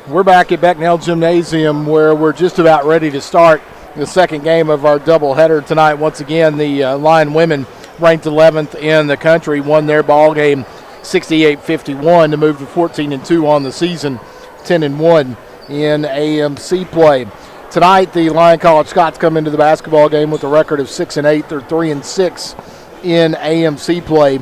We're back at Becknell Gymnasium where we're just about ready to start the second game of our doubleheader tonight. Once again, the Lyon women, ranked 11th in the country, won their ball game 68-51 to move to 14-2 on the season, 10-1 in AMC play. Tonight, the Lyon College Scots come into the basketball game with a record of 6-8. They're 3-6 in AMC play.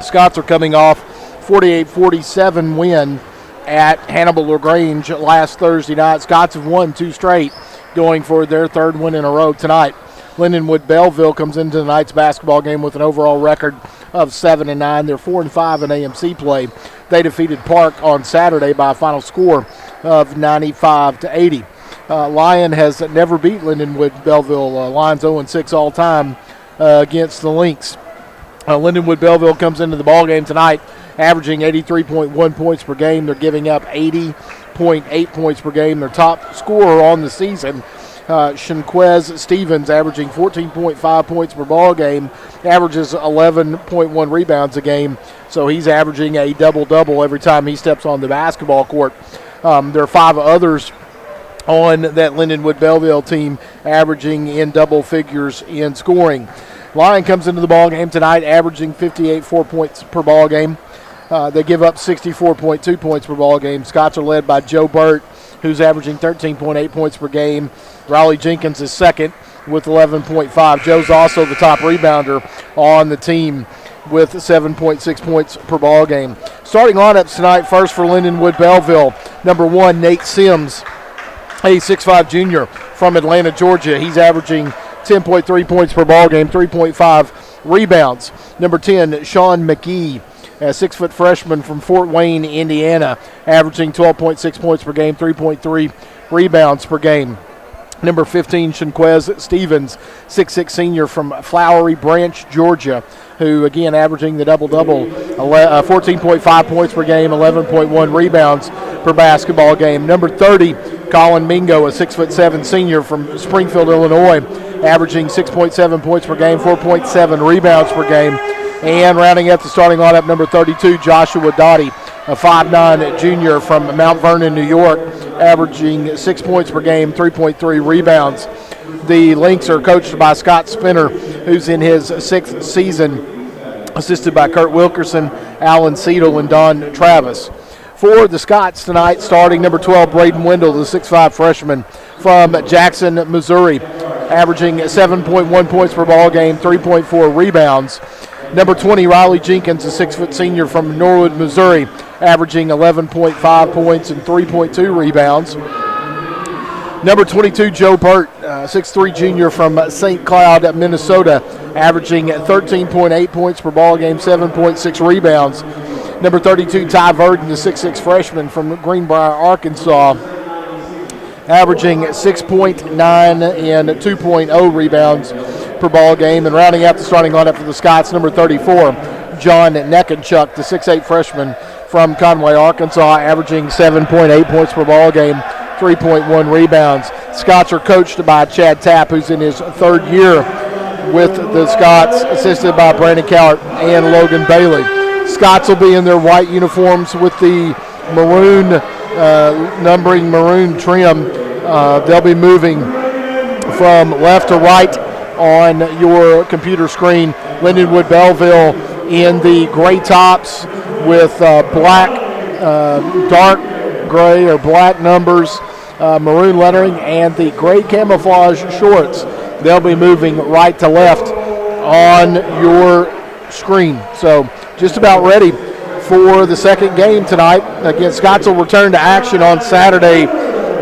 Scots are coming off 48-47 win at Hannibal LaGrange last Thursday night. Scots have won 2 straight, going for their 3rd win in a row tonight. Lindenwood-Belleville comes into tonight's basketball game with an overall record of 7-9. They're 4-5 in AMC play. They defeated Park on Saturday by a final score of 95-80. Lyon has never beat Lindenwood-Belleville. Lyon's 0-6 all time against the Lynx. Lindenwood-Belleville comes into the ball game tonight averaging 83.1 points per game. They're giving up 80.8 points per game. Their top scorer on the season, Shinquez Stevens, averaging 14.5 points per ball game, averages 11.1 rebounds a game. So he's averaging a double-double every time he steps on the basketball court. There are 5 others on that Lindenwood-Belleville team averaging in double figures in scoring. Lyon comes into the ball game tonight averaging 58.4 points per ball game. They give up 64.2 points per ball game. Scots are led by Joe Burt, who's averaging 13.8 points per game. Riley Jenkins is second with 11.5. Joe's also the top rebounder on the team with 7.6 points per ball game. Starting lineups tonight, first for Lindenwood-Belleville. Number 1, Nate Sims, a 6'5 junior from Atlanta, Georgia. He's averaging 10.3 points per ball game, 3.5 rebounds. Number 10, Sean McGee, a 6-foot freshman from Fort Wayne, Indiana, averaging 12.6 points per game, 3.3 rebounds per game. Number 15, Shinquez Stevens, 6'6 senior from Flowery Branch, Georgia, who, again, averaging the double-double, 14.5 points per game, 11.1 rebounds per basketball game. Number 30, Colin Mingo, a 6'7 senior from Springfield, Illinois, averaging 6.7 points per game, 4.7 rebounds per game. And rounding up the starting lineup, number 32, Joshua Dottie, a 5'9 junior from Mount Vernon, New York, averaging 6 points per game, 3.3 rebounds. The Lynx are coached by Scott Spinner, who's in his 6th season, assisted by Kurt Wilkerson, Alan Seidel, and Don Travis. For the Scots tonight, starting number 12, Braden Wendell, the 6'5 freshman from Jackson, Missouri, averaging 7.1 points per ball game, 3.4 rebounds. Number 20, Riley Jenkins, a 6-foot senior from Norwood, Missouri, averaging 11.5 points and 3.2 rebounds. Number 22, Joe Burt, 6'3 junior from St. Cloud, Minnesota, averaging 13.8 points per ball game, 7.6 rebounds. Number 32, Ty Verdon, the 6'6 freshman from Greenbrier, Arkansas, averaging 6.9 and 2.0 rebounds per ball game. And rounding out the starting lineup for the Scots, number 34, John Neckenchuk, the 6'8 freshman from Conway, Arkansas, averaging 7.8 points per ball game, 3.1 rebounds. Scots are coached by Chad Tapp, who's in his 3rd year with the Scots, assisted by Brandon Cowart and Logan Bailey. Scots will be in their white uniforms with the maroon numbering, maroon trim. They'll be moving from left to right on your computer screen. Lindenwood-Belleville in the gray tops with black, dark gray or black numbers, maroon lettering, and the gray camouflage shorts. They'll be moving right to left on your screen. So just about ready for the second game tonight. Again, Scots will return to action on Saturday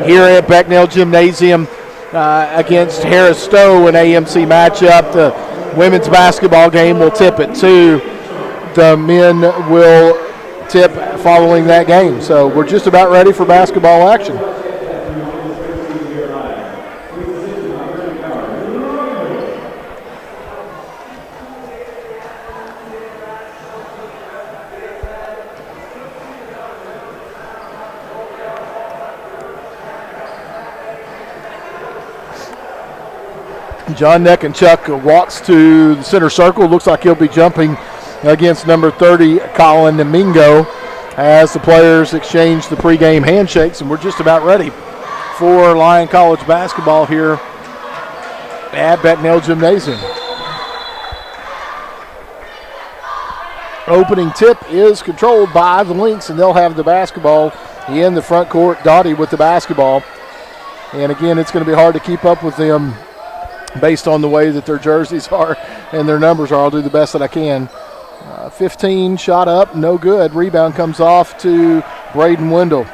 here at Becknell Gymnasium against Harris Stowe, an AMC matchup. The women's basketball game will tip at 2. The men will tip following that game. So we're just about ready for basketball action. John Neckenchuk walks to the center circle. Looks like he'll be jumping against number 30, Colin Mingo. as the players exchange the pregame handshakes, and we're just about ready for Lyon College basketball here at Becknell Gymnasium. Opening tip is controlled by the Lynx, and they'll have the basketball in the front court. Doughty with the basketball. And again, it's going to be hard to keep up with them based on the way that their jerseys are and their numbers are. I'll do the best that I can. 15 shot up, no good. Rebound comes off to Braden Wendell.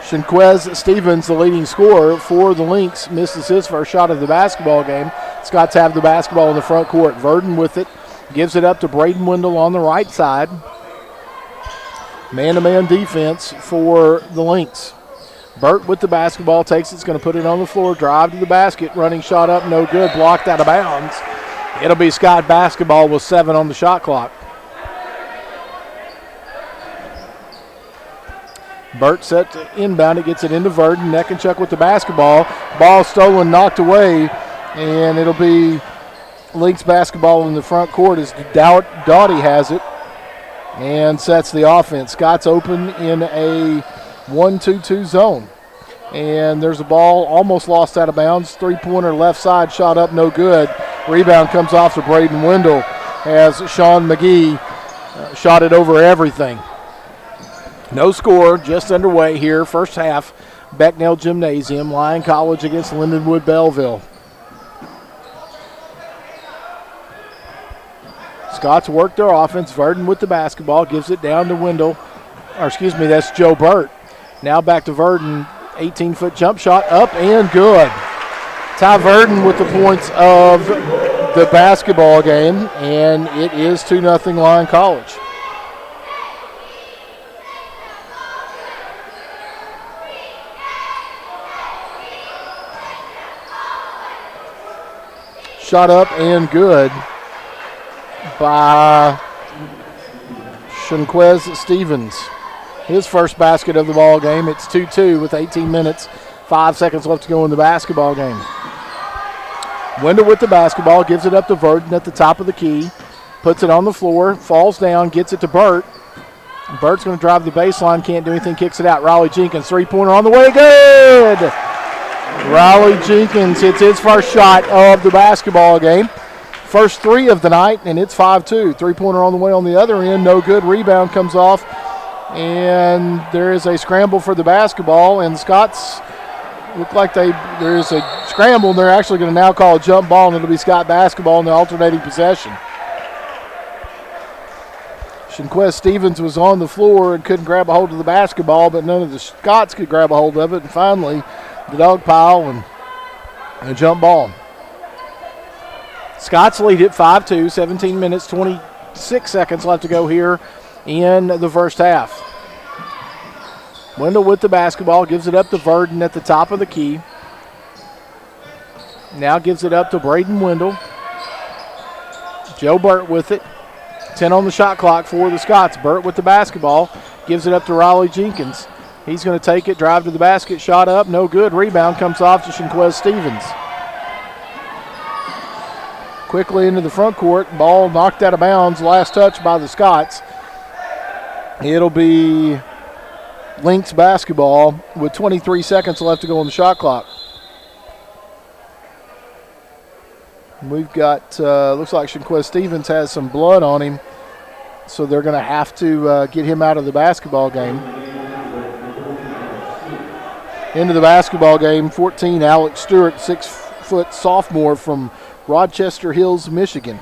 Shinquez Stevens, the leading scorer for the Lynx, misses his first shot of the basketball game. Scots have the basketball in the front court. Verdon with it, gives it up to Braden Wendell on the right side. Man-to-man defense for the Lynx. Burt with the basketball, takes it's going to put it on the floor, drive to the basket, running shot up, no good, blocked out of bounds. It'll be Scott basketball with 7 on the shot clock. Burt set to inbound it, gets it into Verdon. Neckenchuck with the basketball. Ball stolen, knocked away, and it'll be Lynx basketball in the front court as Doughty has it and sets the offense. Scott's open in a 1-2-2 zone. And there's a ball almost lost out of bounds. Three-pointer left side, shot up, no good. Rebound comes off to Braden Wendell as Sean McGee shot it over everything. No score, just underway here. First half, Becknell Gymnasium, Lyon College against Lindenwood-Belleville. Scots work their offense. Verdon with the basketball, gives it down to Wendell. That's Joe Burt. Now back to Verdon. 18-foot jump shot up and good. Ty Verdon with the points of the basketball game, and it is 2-0 Lyon College. Shot up and good by Shinquez Stevens. His first basket of the ball game. It's 2-2 with 18 minutes, 5 seconds left to go in the basketball game. Wendell with the basketball, gives it up to Verdon at the top of the key, puts it on the floor, falls down, gets it to Burt. Burt's going to drive the baseline, can't do anything, kicks it out. Riley Jenkins, three-pointer on the way, good! Riley Jenkins hits his first shot of the basketball game. First 3 of the night, and it's 5-2. Three-pointer on the way on the other end, no good. Rebound comes off, and there is a scramble for the basketball, and Scots look like there is a scramble, and they're actually going to now call a jump ball, and it'll be Scott basketball in the alternating possession. Shinquez Stevens was on the floor and couldn't grab a hold of the basketball, but none of the Scots could grab a hold of it, and finally the dog pile and a jump ball. Scots lead it 5-2, 17 minutes, 26 seconds left to go here in the first half. Wendell with the basketball, gives it up to Verdon at the top of the key. Now gives it up to Braden Wendell. Joe Burt with it. 10 on the shot clock for the Scots. Burt with the basketball, gives it up to Riley Jenkins. He's going to take it, drive to the basket, shot up, no good. Rebound comes off to Shinquez Stevens. Quickly into the front court, ball knocked out of bounds, last touch by the Scots. It'll be Lynx basketball with 23 seconds left to go on the shot clock. We've got, looks like Shinquez Stevens has some blood on him, so they're going to have to get him out of the basketball game. Into the basketball game, 14, Alex Stewart, 6-foot sophomore from Rochester Hills, Michigan.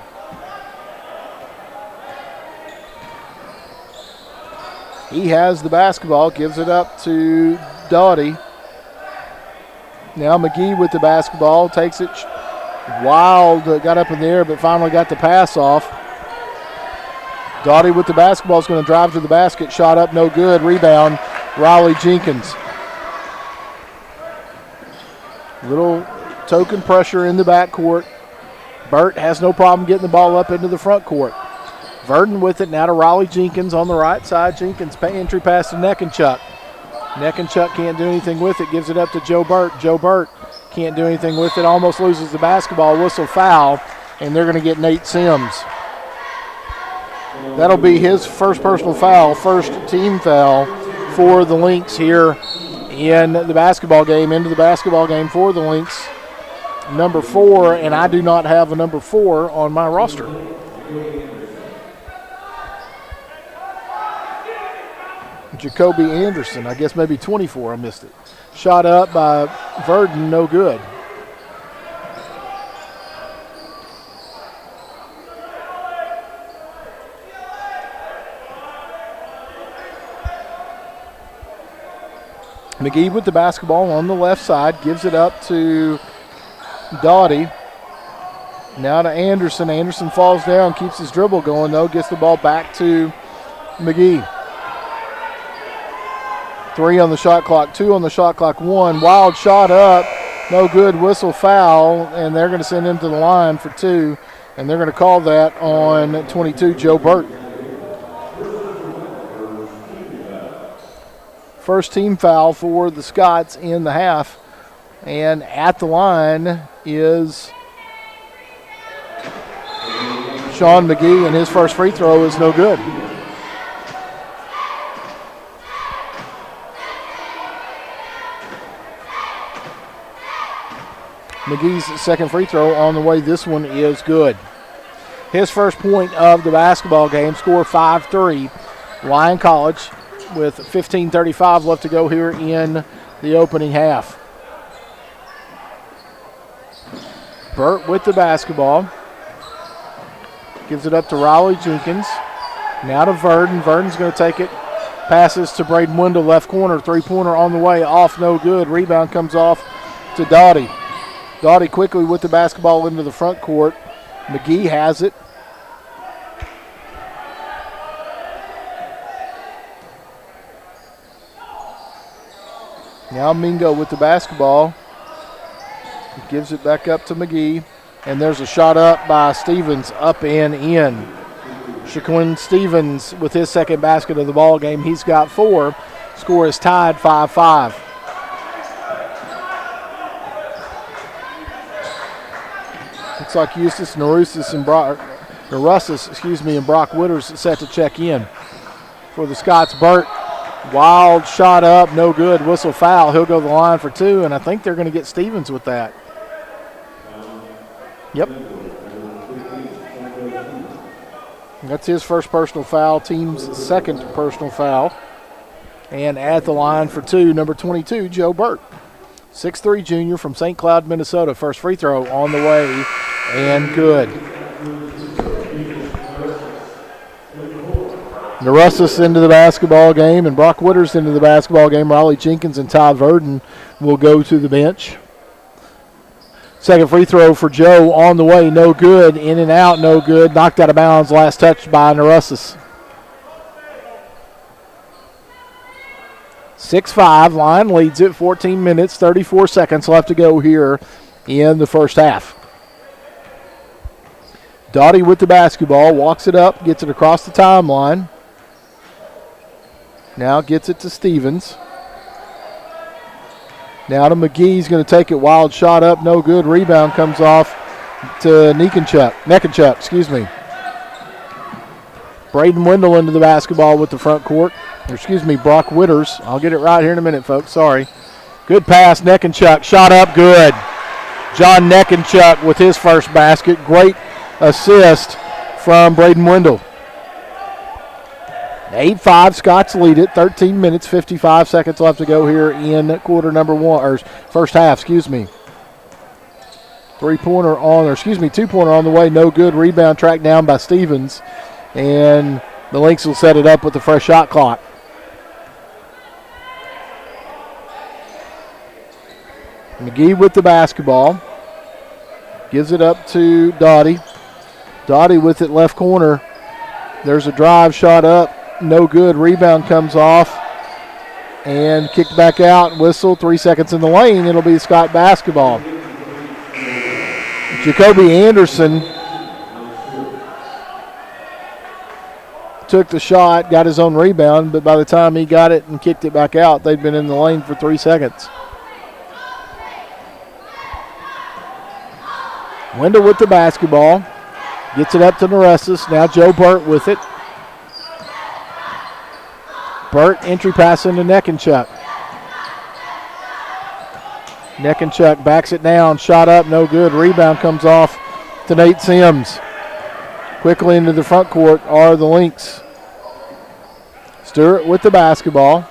He has the basketball, gives it up to Doughty. Now McGee with the basketball, takes it wild, got up in the air, but finally got the pass off. Doughty with the basketball is going to drive to the basket, shot up, no good. Rebound, Riley Jenkins. Little token pressure in the backcourt. Burt has no problem getting the ball up into the front court. Verdon with it now to Riley Jenkins on the right side. Jenkins entry pass to Neckenchuck. Neckenchuck can't do anything with it. Gives it up to Joe Burt. Joe Burt can't do anything with it. Almost loses the basketball. Whistle foul, and they're going to get Nate Sims. That'll be his first personal foul, first team foul for the Lynx here in the basketball game, into the basketball game for the Lynx. Number 4, and I do not have a number 4 on my roster. Jacoby Anderson, I guess maybe 24, I missed it. Shot up by Verdon, no good. McGee with the basketball on the left side, gives it up to Doughty. Now to Anderson. Anderson falls down, keeps his dribble going though, gets the ball back to McGee. 3 on the shot clock, 2 on the shot clock, 1. Wild shot up, no good, whistle foul, and they're going to send him to the line for 2, and they're going to call that on 22, Joe Burt. First team foul for the Scots in the half. And at the line is Sean McGee, and his first free throw is no good. McGee's second free throw on the way. This one is good. His first point of the basketball game, score 5-3. Lyon College with 15:35 left to go here in the opening half. Burt with the basketball. Gives it up to Riley Jenkins. Now to Verdon. Verdon's going to take it. Passes to Braden Wendell, left corner. Three-pointer on the way. Off, no good. Rebound comes off to Doughty. Doughty quickly with the basketball into the front court. McGee has it. Now Mingo with the basketball. He gives it back up to McGee. And there's a shot up by Stevens, up and in. Shaquin Stevens with his second basket of the ball game. He's got 4. Score is tied 5-5. Looks like Eustace Narussis and Brock Witters set to check in for the Scots. Burt, wild shot up, no good. Whistle foul. He'll go to the line for 2, and I think they're going to get Stevens with that. Yep. That's his first personal foul, team's second personal foul. And at the line for 2, number 22, Joe Burt. 6'3" junior from St. Cloud, Minnesota. First free throw on the way and good. Narussis into the basketball game and Brock Witters into the basketball game. Riley Jenkins and Ty Verdon will go to the bench. Second free throw for Joe on the way, no good. In and out, no good. Knocked out of bounds, last touch by Narussis. 6-5, Lyon leads it, 14 minutes, 34 seconds left to go here in the first half. Doughty with the basketball, walks it up, gets it across the timeline. Now gets it to Stevens. Now to McGee, he's going to take it, wild shot up, no good. Rebound comes off to Neckenchuk, excuse me. Braden Wendell into the basketball with the front court. Brock Witters. I'll get it right here in a minute, folks. Sorry. Good pass, Neckenchuk. Shot up, good. John Neckenchuk with his first basket. Great assist from Braden Wendell. 8-5, Scots lead it. 13 minutes, 55 seconds left to go here in quarter number 1, or first half, Two-pointer on the way, no good. Rebound tracked down by Stevens. And the Lynx will set it up with the fresh shot clock. McGee with the basketball. Gives it up to Doughty. Doughty with it left corner. There's a drive shot up. No good. Rebound comes off. And kicked back out. Whistle. 3 seconds in the lane. It'll be Scott basketball. Jacoby Anderson took the shot, got his own rebound, but by the time he got it and kicked it back out, they'd been in the lane for 3 seconds. Wendell with the basketball. Gets it up to Narussis. Now Joe Burt with it. Burt, entry pass into Neckenchuck. Neckenchuck backs it down. Shot up, no good. Rebound comes off to Nate Sims. Quickly into the front court are the Lynx. Stewart with the basketball.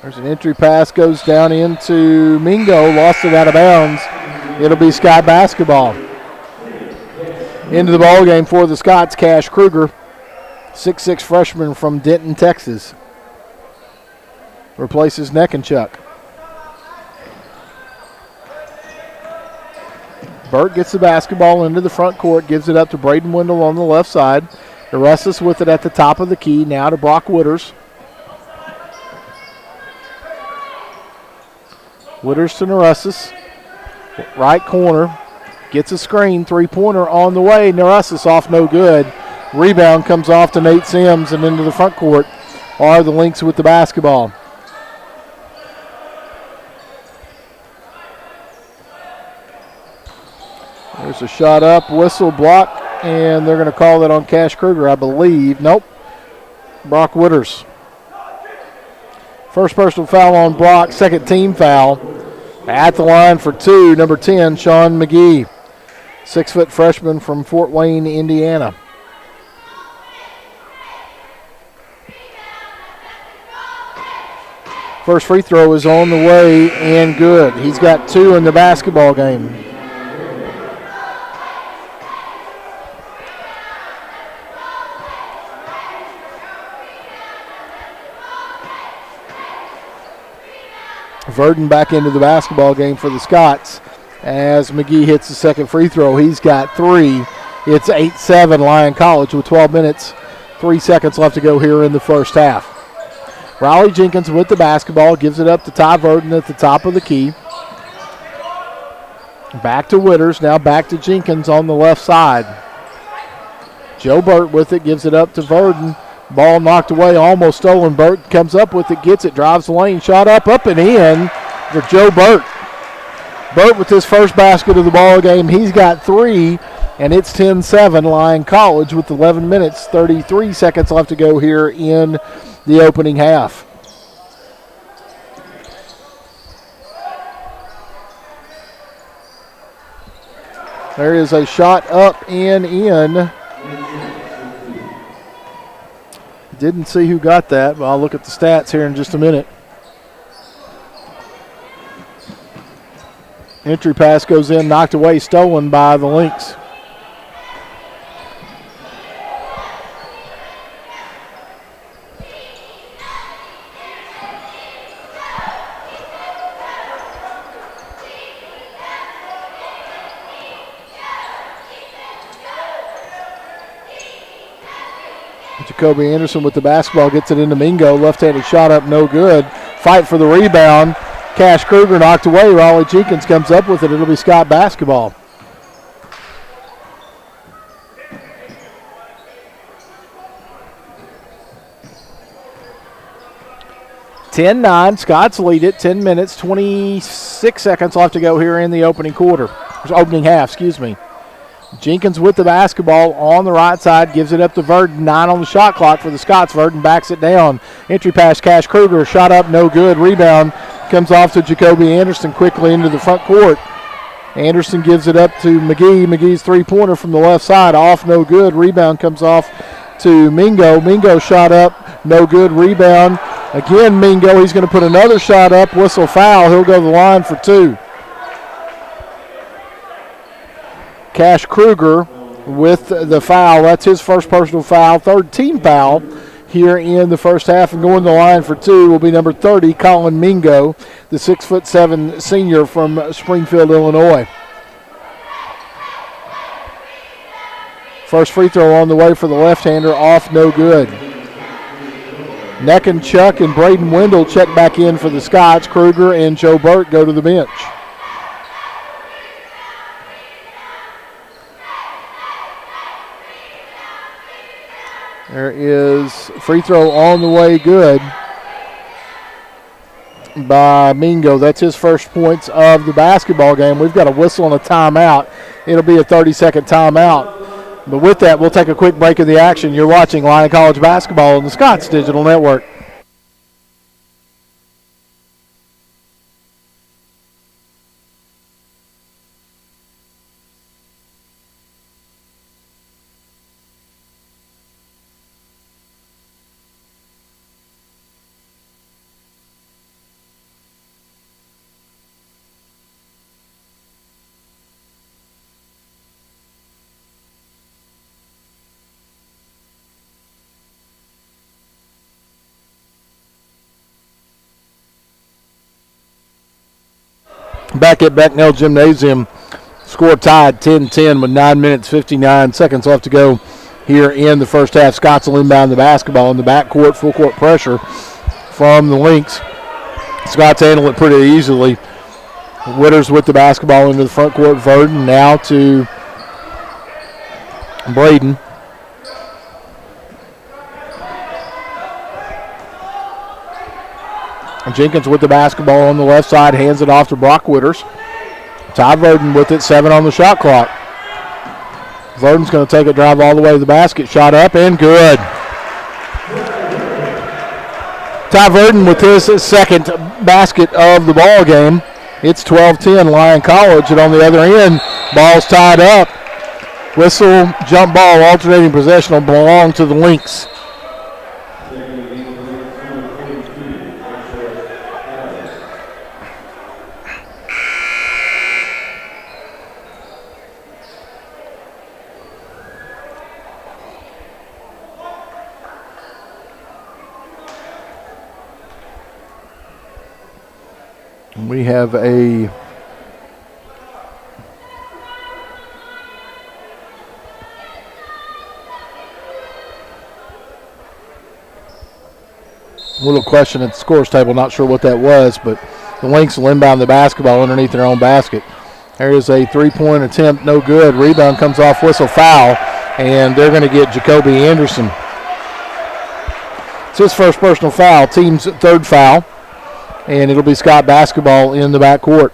There's an entry pass, goes down into Mingo, lost it out of bounds. It'll be Scott basketball. Into the ball game for the Scots, Cash Kruger, 6'6" freshman from Denton, Texas. Replaces Neckenchuck. Burt gets the basketball into the front court, gives it up to Braden Wendell on the left side. Arestas with it at the top of the key, now to Brock Witters. Witters to Naressis. Right corner. Gets a screen. Three-pointer on the way. Naressis off no good. Rebound comes off to Nate Sims and into the front court are the Lynx with the basketball. There's a shot up, whistle, block, and they're going to call that on Cash Kruger, I believe. Nope. Brock Witters. First personal foul on Brock, second team foul. At the line for two, number 10, Sean McGee. 6' freshman from Fort Wayne, Indiana. First free throw is on the way and good. He's got two in the basketball game. Verdon back into the basketball game for the Scots as McGee hits the second free throw. He's got three. It's 8-7 Lyon College with 12 minutes, 3 seconds left to go here in the first half. Riley Jenkins with the basketball, gives it up to Ty Verdon at the top of the key. Back to Witters, now back to Jenkins on the left side. Joe Burt with it, gives it up to Verdon. Ball knocked away, almost stolen. Burt comes up with it, gets it, drives the lane, shot up and in for Joe Burt. Burt with his first basket of the ball game. He's got three, and it's 10-7 Lyon College with 11 minutes, 33 seconds left to go here in the opening half. There is a shot up and in. Didn't see who got that, but I'll look at the stats here in just a minute. Entry pass goes in, knocked away, stolen by the Lynx. Jacoby Anderson with the basketball, gets it into Mingo. Left-handed shot up, no good. Fight for the rebound. Cash Kruger knocked away. Raleigh Jenkins comes up with it. It'll be Scott basketball. (10-9). Scots lead it. 10 minutes, 26 seconds left to go here in the opening half, excuse me. Jenkins with the basketball on the right side, gives it up to Verdon. 9 on the shot clock for the Scots. Verdon backs it down. Entry pass, Cash Kruger, shot up, no good. Rebound comes off to Jacoby Anderson quickly into the front court. Anderson gives it up to McGee. McGee's three-pointer from the left side, off, no good. Rebound comes off to Mingo. Mingo shot up, no good. Rebound. Again, Mingo, he's going to put another shot up. Whistle foul. He'll go to the line for two. Cash Kruger with the foul. That's his first personal foul, third team foul here in the first half. And going to the line for two will be number 30, Colin Mingo, the 6'7" senior from Springfield, Illinois. First free throw on the way for the left-hander, off, no good. Neckenchuck and Braden Wendell check back in for the Scots. Kruger and Joe Burt go to the bench. There is free throw on the way, good. by Mingo. That's his first points of the basketball game. We've got a whistle and a timeout. It'll be a 30-second timeout. But with that, we'll take a quick break of the action. You're watching Lyon College basketball on the Scott's Digital Network. Back at Becknell Gymnasium, score tied 10-10 with 9 minutes, 59 seconds left to go here in the first half. Scotts will inbound the basketball in the backcourt, full court pressure from the Lynx. Scotts handle it pretty easily. Witters with the basketball into the front court. Verdon now to Braden. Jenkins with the basketball on the left side, hands it off to Brock Witters. Ty Verdon with it, 7 on the shot clock. Verdon's going to take it, drive all the way to the basket, shot up and good. Ty Verdon with his second basket of the ball game. It's 12-10 Lyon College, and on the other end, ball's tied up. Whistle, jump ball, alternating possession will belong to the Lynx. We have a little question at the scores table. Not sure what that was, but the Lynx will inbound the basketball underneath their own basket. There is a three-point attempt, no good. Rebound comes off, whistle, foul, and they're going to get Jacoby Anderson. It's his first personal foul, team's third foul. And it'll be Scott basketball in the backcourt.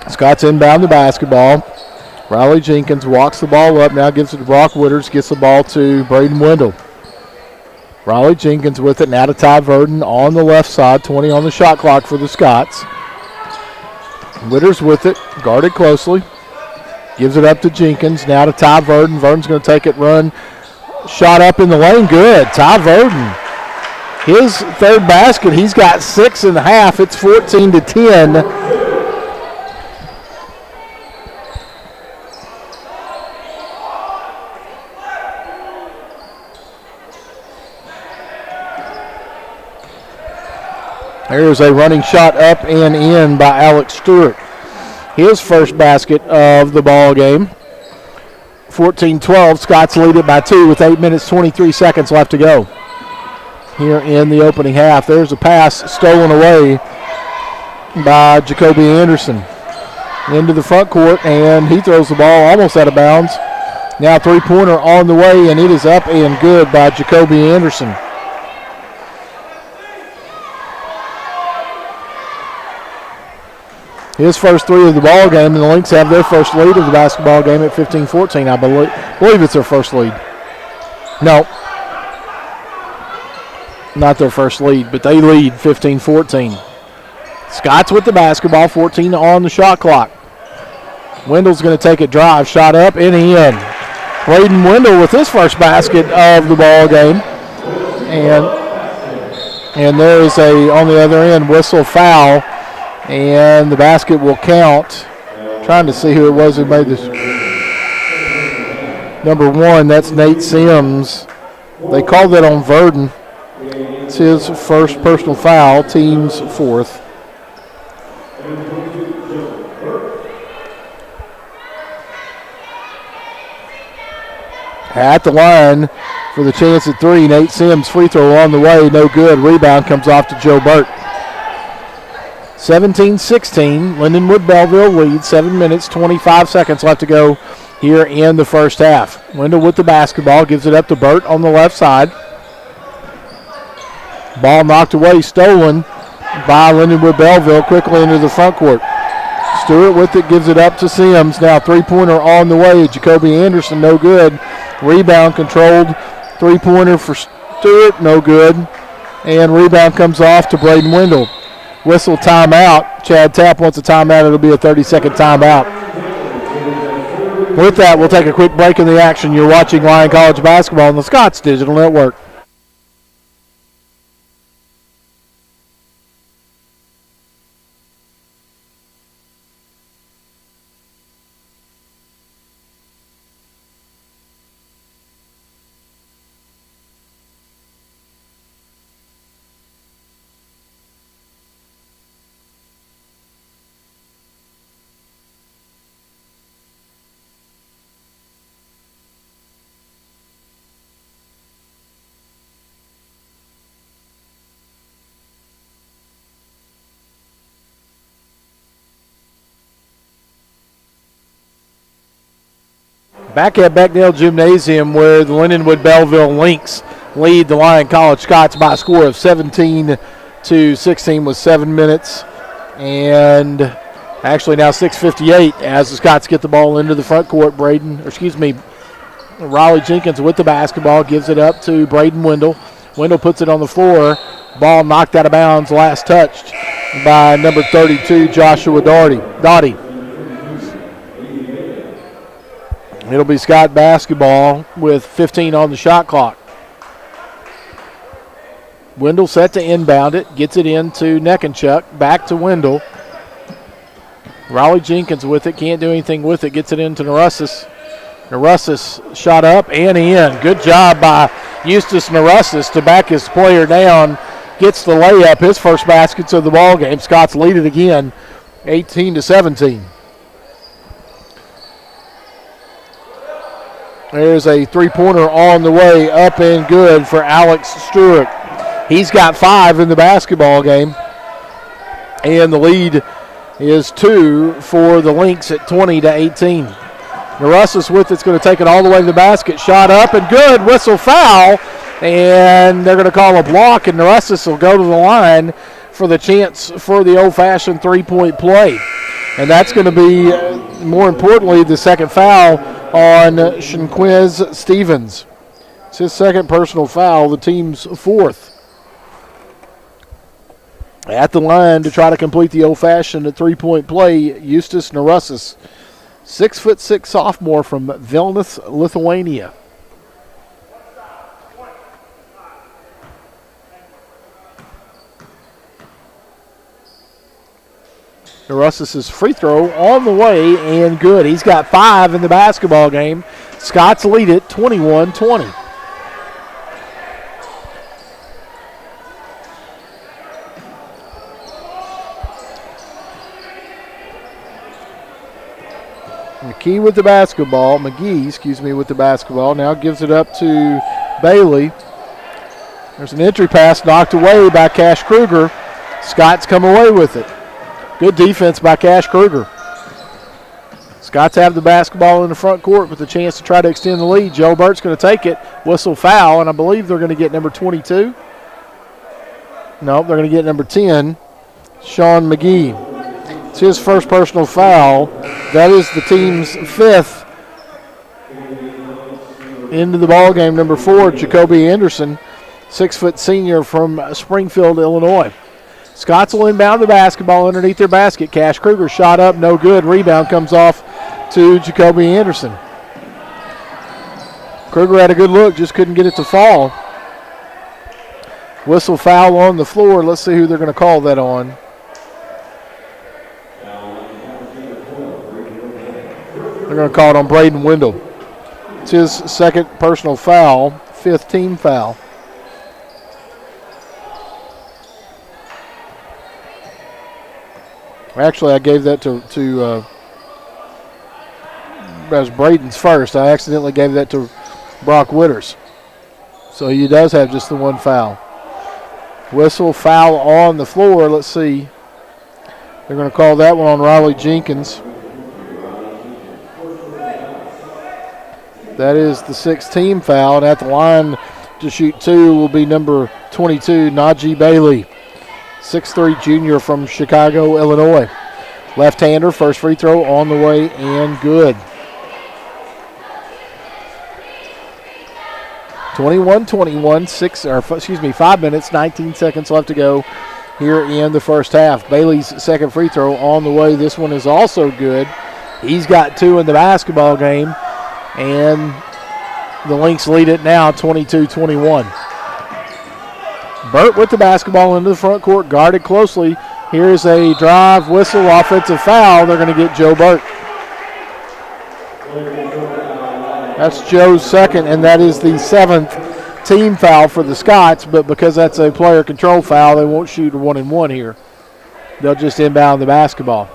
Scott's inbound the basketball. Riley Jenkins walks the ball up, now gives it to Brock Witters, gets the ball to Braden Wendell. Riley Jenkins with it, now to Ty Verdon on the left side, 20 on the shot clock for the Scots. Witters with it, guarded closely. Gives it up to Jenkins, now to Ty Verdon. Verdon's going to take it, run. Shot up in the lane, good. Ty Verdon. His third basket, he's got 6.5. It's 14-10. There's a running shot up and in by Alex Stewart. His first basket of the ball game. 14-12. Scots lead it by 2 with 8 minutes, 23 seconds left to go here in the opening half. There's a pass stolen away by Jacoby Anderson into the front court, and he throws the ball almost out of bounds. Now three-pointer on the way, and it is up and good by Jacoby Anderson. His first three of the ball game, and the Lynx have their first lead of the basketball game at 15-14. I believe it's their first lead. No, not their first lead, but they lead 15-14. Scott's with the basketball, 14 on the shot clock. Wendell's going to take it, drive, shot up and in. Braden Wendell with his first basket of the ball game, and there is a on the other end whistle, foul. And the basket will count. Trying to see who it was who made this. Number 1, that's Nate Sims. They called that on Verdon. It's his first personal foul, team's fourth. At the line for the chance at 3, Nate Sims, free throw on the way, no good. Rebound comes off to Joe Burt. 17-16, Lindenwood-Belleville leads, 7 minutes, 25 seconds left to go here in the first half. Wendell with the basketball, gives it up to Burt on the left side. Ball knocked away, stolen by Lindenwood-Belleville, quickly into the front court. Stewart with it, gives it up to Sims. Now three-pointer on the way. Jacoby Anderson, no good. Rebound controlled. Three-pointer for Stewart, no good. And rebound comes off to Braden Wendell. Whistle timeout. Chad Tapp wants a timeout. It'll be a 30-second timeout. With that, we'll take a quick break in the action. You're watching Lyon College basketball on the Scott's Digital Network. Back at Beckdale Gymnasium, where the Lindenwood-Belleville Lynx lead the Lyon College Scots by a score of 17-16 with 7 minutes. And actually now 6:58 as the Scots get the ball into the front court. Riley Jenkins with the basketball, gives it up to Braden Wendell. Wendell puts it on the floor. Ball knocked out of bounds, last touched by number 32, Joshua Doughty. It'll be Scott basketball with 15 on the shot clock. Wendell set to inbound it, gets it into Neckenchuck, back to Wendell. Raleigh Jenkins with it, can't do anything with it, gets it into Narussis. Narussis shot up and in. Good job by Eustace Narussis to back his player down. Gets the layup, his first baskets of the ball game. Scots lead it again, 18-17. There's a three-pointer on the way, up and good for Alex Stewart. He's got 5 in the basketball game. And the lead is 2 for the Lynx at 20-18. Narussis with it's going to take it all the way to the basket. Shot up and good. Whistle foul. And they're going to call a block, and Narussis will go to the line for the chance for the old-fashioned three-point play. And that's going to be, more importantly, the second foul on Shinquiz Stevens. It's his second personal foul, the team's 4th. At the line to try to complete the old-fashioned three-point play, Eustace Narussis, 6'6" sophomore from Vilnius, Lithuania. Narussis' free throw on the way and good. He's got 5 in the basketball game. Scots lead it 21-20. McGee with the basketball. Now gives it up to Bailey. There's an entry pass knocked away by Cash Kruger. Scots come away with it. Good defense by Cash Kruger. Scots have the basketball in the front court with a chance to try to extend the lead. Joe Burt's going to take it. Whistle foul, and I believe they're going to get number 22. No, they're going to get number 10, Sean McGee. It's his first personal foul. That is the team's 5th. Into the ball game, number 4, Jacoby Anderson, 6-foot senior from Springfield, Illinois. Scots will inbound the basketball underneath their basket. Cash Kruger shot up, no good. Rebound comes off to Jacoby Anderson. Kruger had a good look, just couldn't get it to fall. Whistle foul on the floor. Let's see who they're going to call that on. They're going to call it on Braden Wendell. It's his second personal foul, 5th team foul. Actually, I gave that to that was Braden's first. I accidentally gave that to Brock Witters. So he does have just the one foul. Whistle foul on the floor. Let's see. They're going to call that one on Riley Jenkins. That is the 6th team foul. And at the line to shoot 2 will be number 22, Najee Bailey, 6'3" junior from Chicago, Illinois. Left-hander, first free throw on the way and good. 21-21, 5 minutes, 19 seconds left to go here in the first half. Bailey's second free throw on the way. This one is also good. He's got 2 in the basketball game, and the Lynx lead it now 22-21. Burt with the basketball into the front court, guarded closely. Here's a drive, whistle, offensive foul. They're going to get Joe Burt. That's Joe's second, and that is the 7th team foul for the Scots, but because that's a player control foul, they won't shoot a 1-and-1 here. They'll just inbound the basketball.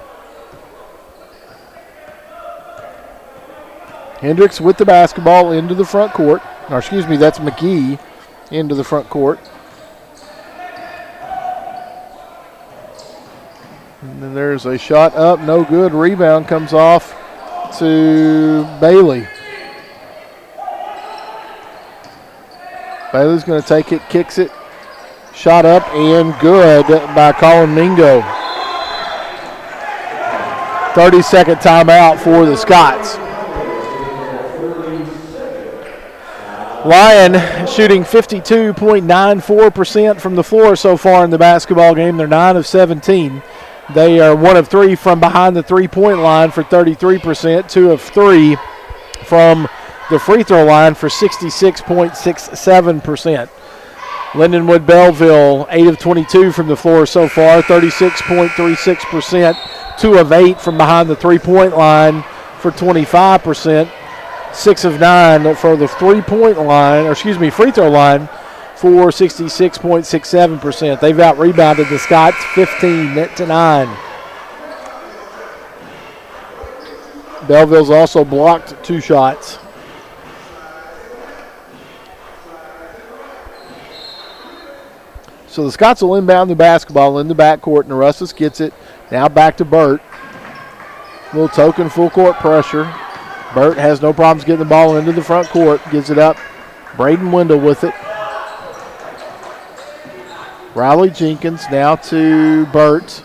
Hendricks with the basketball into the front court. Or that's McGee into the front court. And then there's a shot up, no good. Rebound comes off to Bailey. Bailey's going to take it, kicks it. Shot up and good by Colin Mingo. 30-second timeout for the Scots. Lyon shooting 52.94% from the floor so far in the basketball game. They're 9 of 17. They are 1 of 3 from behind the three-point line for 33%, 2 of 3 from the free throw line for 66.67%. Lindenwood-Belleville, 8 of 22 from the floor so far, 36.36%, 2 of 8 from behind the three-point line for 25%. 6 of 9 for the free throw line for 66.67%. They've out-rebounded the Scots 15-9. Belleville's also blocked 2 shots. So the Scots will inbound the basketball in the backcourt. Narussis gets it. Now back to Burt. Little token full court pressure. Burt has no problems getting the ball into the front court. Gives it up. Braden Wendell with it. Riley Jenkins now to Burt.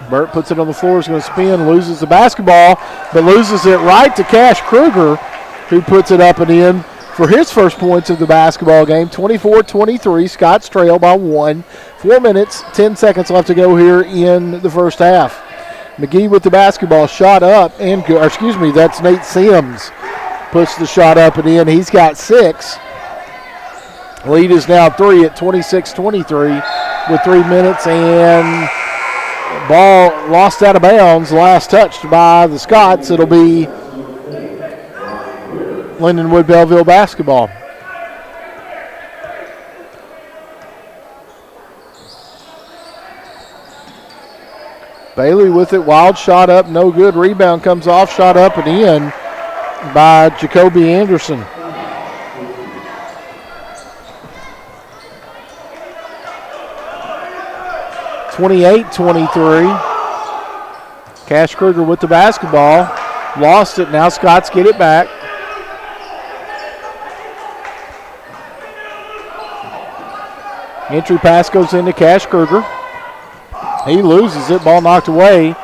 Burt puts it on the floor. Is going to spin. Loses the basketball, but loses it right to Cash Kruger, who puts it up and in for his first points of the basketball game. 24-23. Scots trail by 1. 4 minutes, 10 seconds left to go here in the first half. McGee with the basketball, shot up, and that's Nate Sims. Puts the shot up and in. He's got 6. Lead is now 3 at 26-23 with 3 minutes, and ball lost out of bounds. Last touched by the Scots. It'll be Lindenwood-Belleville basketball. Bailey with it, wild shot up, no good. Rebound comes off, shot up and in by Jacoby Anderson. (28-23). Cash Kruger with the basketball, lost it. Now Scots get it back. Entry pass goes into Cash Kruger. He loses it. Ball knocked away.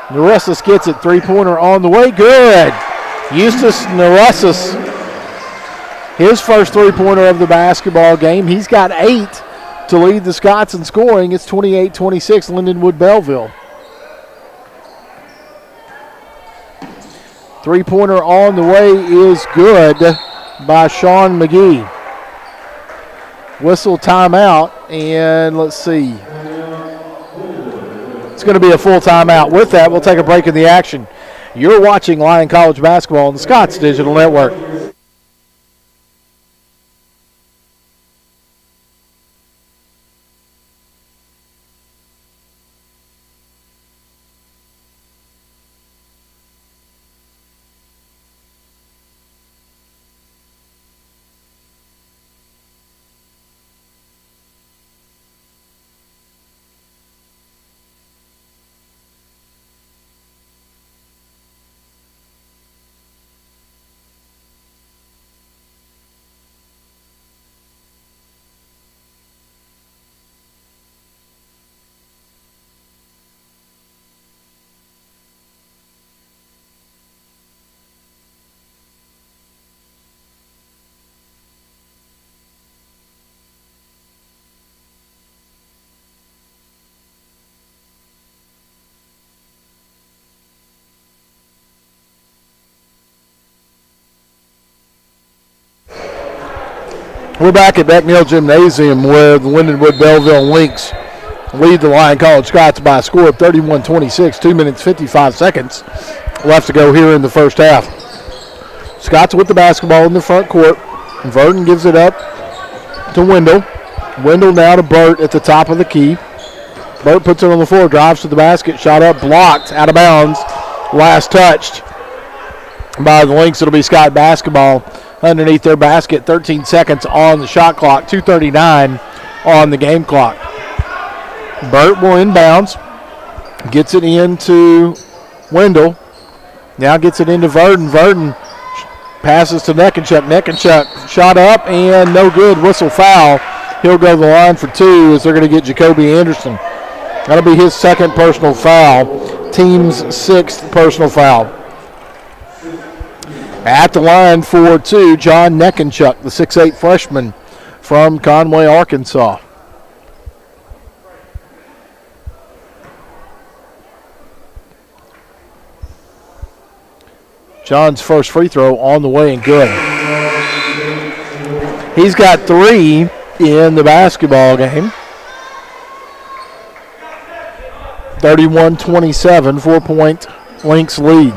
Narussis gets it. Three-pointer on the way. Good. Eustace Narussis, his first three-pointer of the basketball game. He's got 8 to lead the Scots in scoring. It's 28-26, Lindenwood-Belleville. Three-pointer on the way is good by Sean McGee. Whistle timeout, and let's see. It's going to be a full timeout. With that, we'll take a break in the action. You're watching Lyon College basketball on the Scots Digital Network. We're back at Becknell Gymnasium where the Lindenwood-Belleville Lynx lead the Lyon College Scots by a score of 31-26, 2 minutes 55 seconds left to go here in the first half. Scots with the basketball in the front court. Verdon gives it up to Wendell. Wendell now to Burt at the top of the key. Burt puts it on the floor, drives to the basket, shot up, blocked, out of bounds. Last touched by the Lynx. It'll be Scott basketball underneath their basket. 13 seconds on the shot clock, 2:39 on the game clock. Burt will inbounds, gets it into Wendell. Now gets it into Verdon. Verdon passes to Neckenchuck. Neckenchuck shot up and no good. Whistle foul. He'll go to the line for two as they're going to get Jacoby Anderson. That'll be his second personal foul. Team's sixth personal foul. At the line for two, John Neckenchuck, the 6'8 freshman from Conway, Arkansas. John's first free throw on the way and good. He's got 3 in the basketball game. 31-27, 4-point Lynx lead.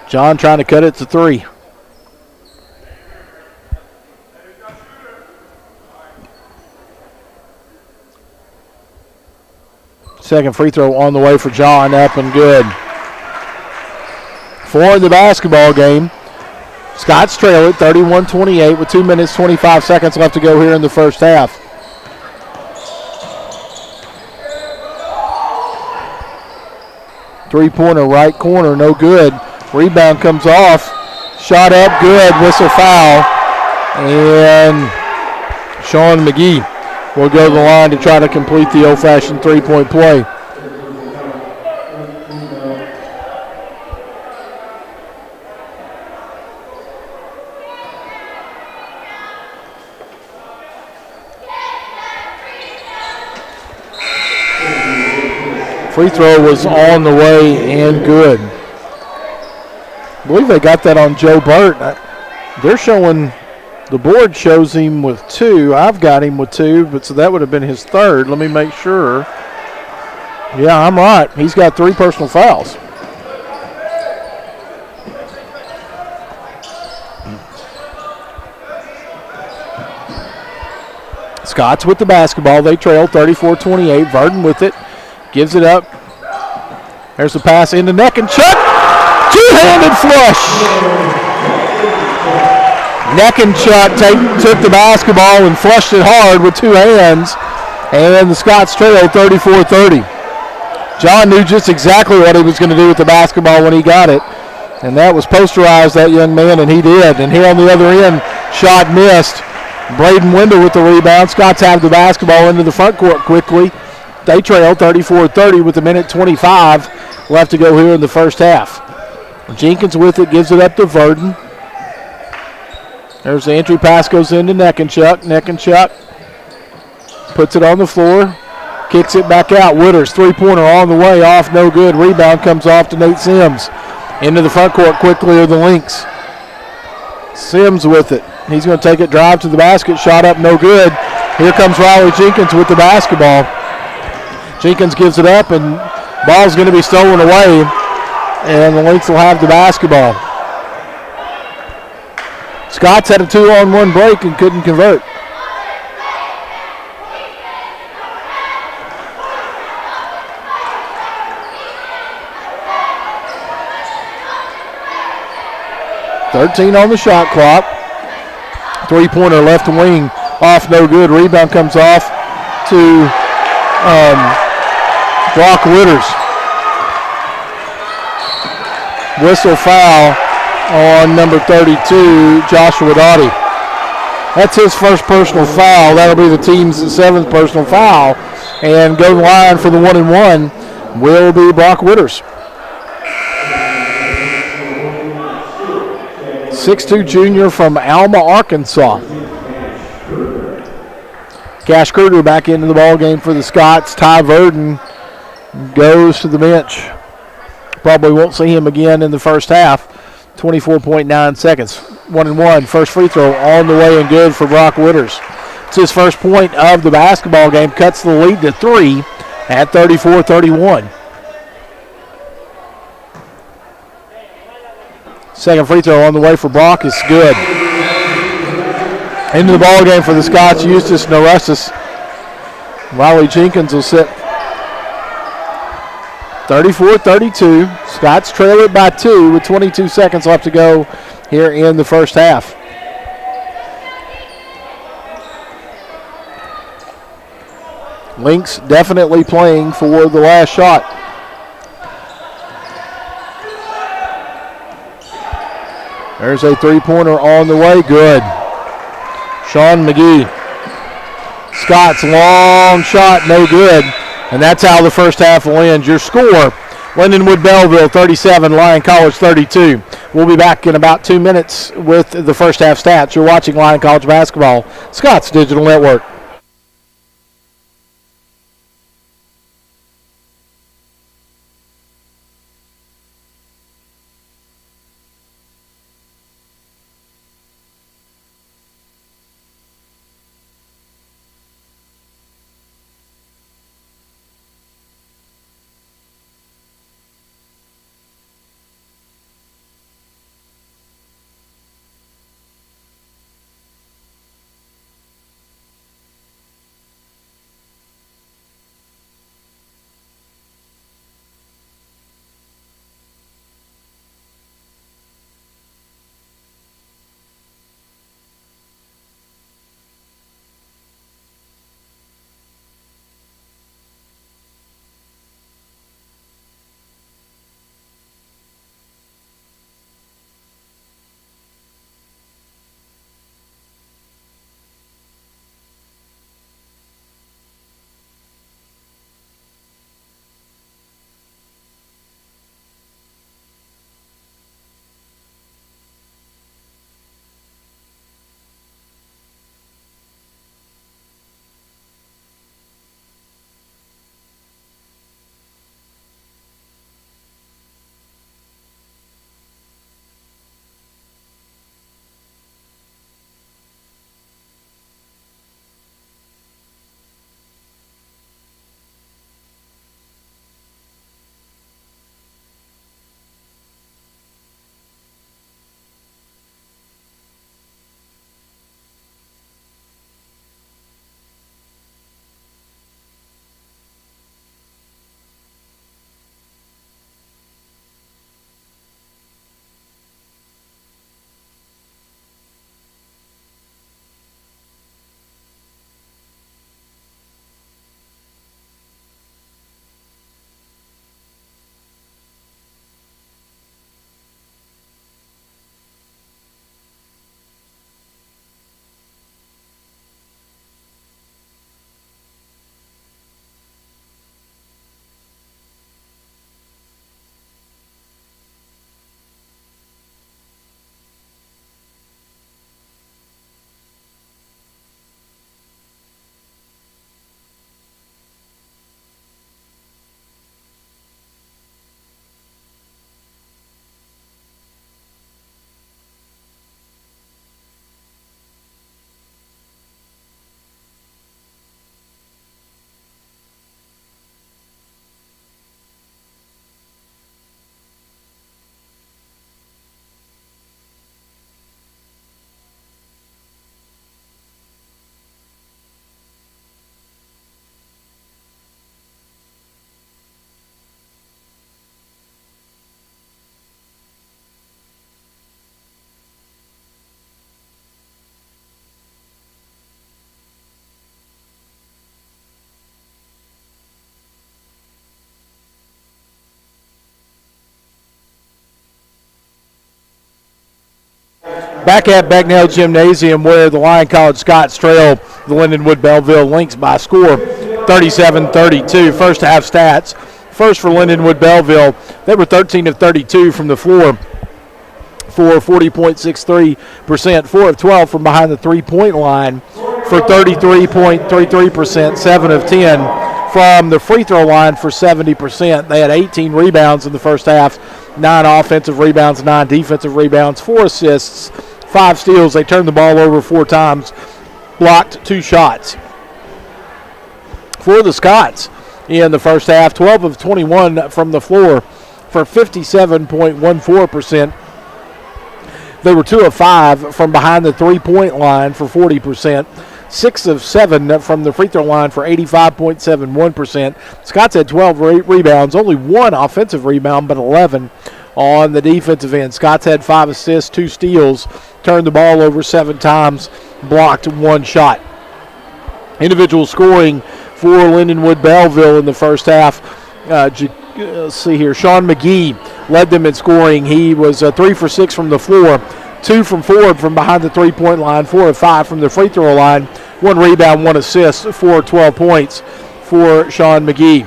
John trying to cut it to 3. Second free throw on the way for John, up and good. 4 in the basketball game. Scots trail it 31-28 with 2 minutes 25 seconds left to go here in the first half. Three-pointer right corner, no good. Rebound comes off. Shot up, good. Whistle foul. And Sean McGee will go to the line to try to complete the old-fashioned three-point play. Free throw was on the way and good. I believe they got that on Joe Burt. They're showing, the board shows him with 2. I've got him with 2, but so that would have been his third. Let me make sure. Yeah, I'm right. He's got 3 personal fouls. Scots with the basketball. They trail 34-28. Verdon with it. Gives it up. There's the pass into Neckenchuck. Two-handed flush. Neckenchuck took the basketball and flushed it hard with 2 hands. And the Scots trail 34-30. John knew just exactly what he was going to do with the basketball when he got it. And that was posterize that young man, and he did. And here on the other end, shot missed. Braden Wendell with the rebound. Scots have the basketball into the front court quickly. They trail 34-30 with 1:25 left to go here in the first half. Jenkins with it, gives it up to Verdon. There's the entry pass, goes into Neckenchuck. Neckenchuck puts it on the floor, kicks it back out. Wooders, three-pointer on the way, off, no good. Rebound comes off to Nate Sims. Into the front court quickly are the Lynx. Sims with it. He's going to take it, drive to the basket, shot up, no good. Here comes Riley Jenkins with the basketball. Jenkins gives it up, and ball's going to be stolen away, and the Lynx will have the basketball. Scots had a 2-on-1 break and couldn't convert. .13 on the shot clock. Three-pointer left wing, off, no good. Rebound comes off to Brock Witters. Whistle foul on number 32, Joshua Doughty. That's his first personal foul. That'll be the team's 7th personal foul. And go to the line for the 1-and-1 will be Brock Witters. 6'2" junior from Alma, Arkansas. Cash Kruger back into the ball game for the Scots. Ty Verdon goes to the bench. Probably won't see him again in the first half. 24.9 seconds. 1-1. First free throw on the way and good for Brock Wooders. It's his first point of the basketball game. Cuts the lead to 3 at 34-31. Second free throw on the way for Brock is good. Into the ball game for the Scots, Eustace Narussis. Riley Jenkins will sit 34-32. Scots trail it by 2 with 22 seconds left to go here in the first half. Lynx definitely playing for the last shot. There's a three-pointer on the way. Good. Sean McGee. Scott's long shot, no good. And that's how the first half will end. Your score, Lindenwood-Belleville 37, Lyon College 32. We'll be back in about 2 minutes with the first half stats. You're watching Lyon College Basketball, Scott's Digital Network. Back at Becknell Gymnasium where the Lyon College Scots trail the Lindenwood-Belleville Lynx by score 37-32. First half stats. First for Lindenwood-Belleville, they were 13 of 32 from the floor for 40.63%, 4 of 12 from behind the three-point line for 33.33%, 7 of 10 from the free throw line for 70%. They had 18 rebounds in the first half, 9 offensive rebounds, 9 defensive rebounds, 4 assists, 5 steals. They turned the ball over 4 times, blocked 2 shots. For the Scots in the first half, 12 of 21 from the floor for 57.14%. They were 2 of 5 from behind the three-point line for 40%. 6 of 7 from the free throw line for 85.71%. Scots had 12 rebounds, only 1 offensive rebound, but 11 on the defensive end. Scots had 5 assists, 2 steals, turned the ball over 7 times, blocked 1 shot. Individual scoring for Lindenwood-Belleville in the first half. Let's see here. Sean McGee led them in scoring. He was 3 for 6 from the floor, 2 from 4 from behind the three-point line, 4 of 5 from the free throw line, 1 rebound, 1 assist for 12 points for Sean McGee.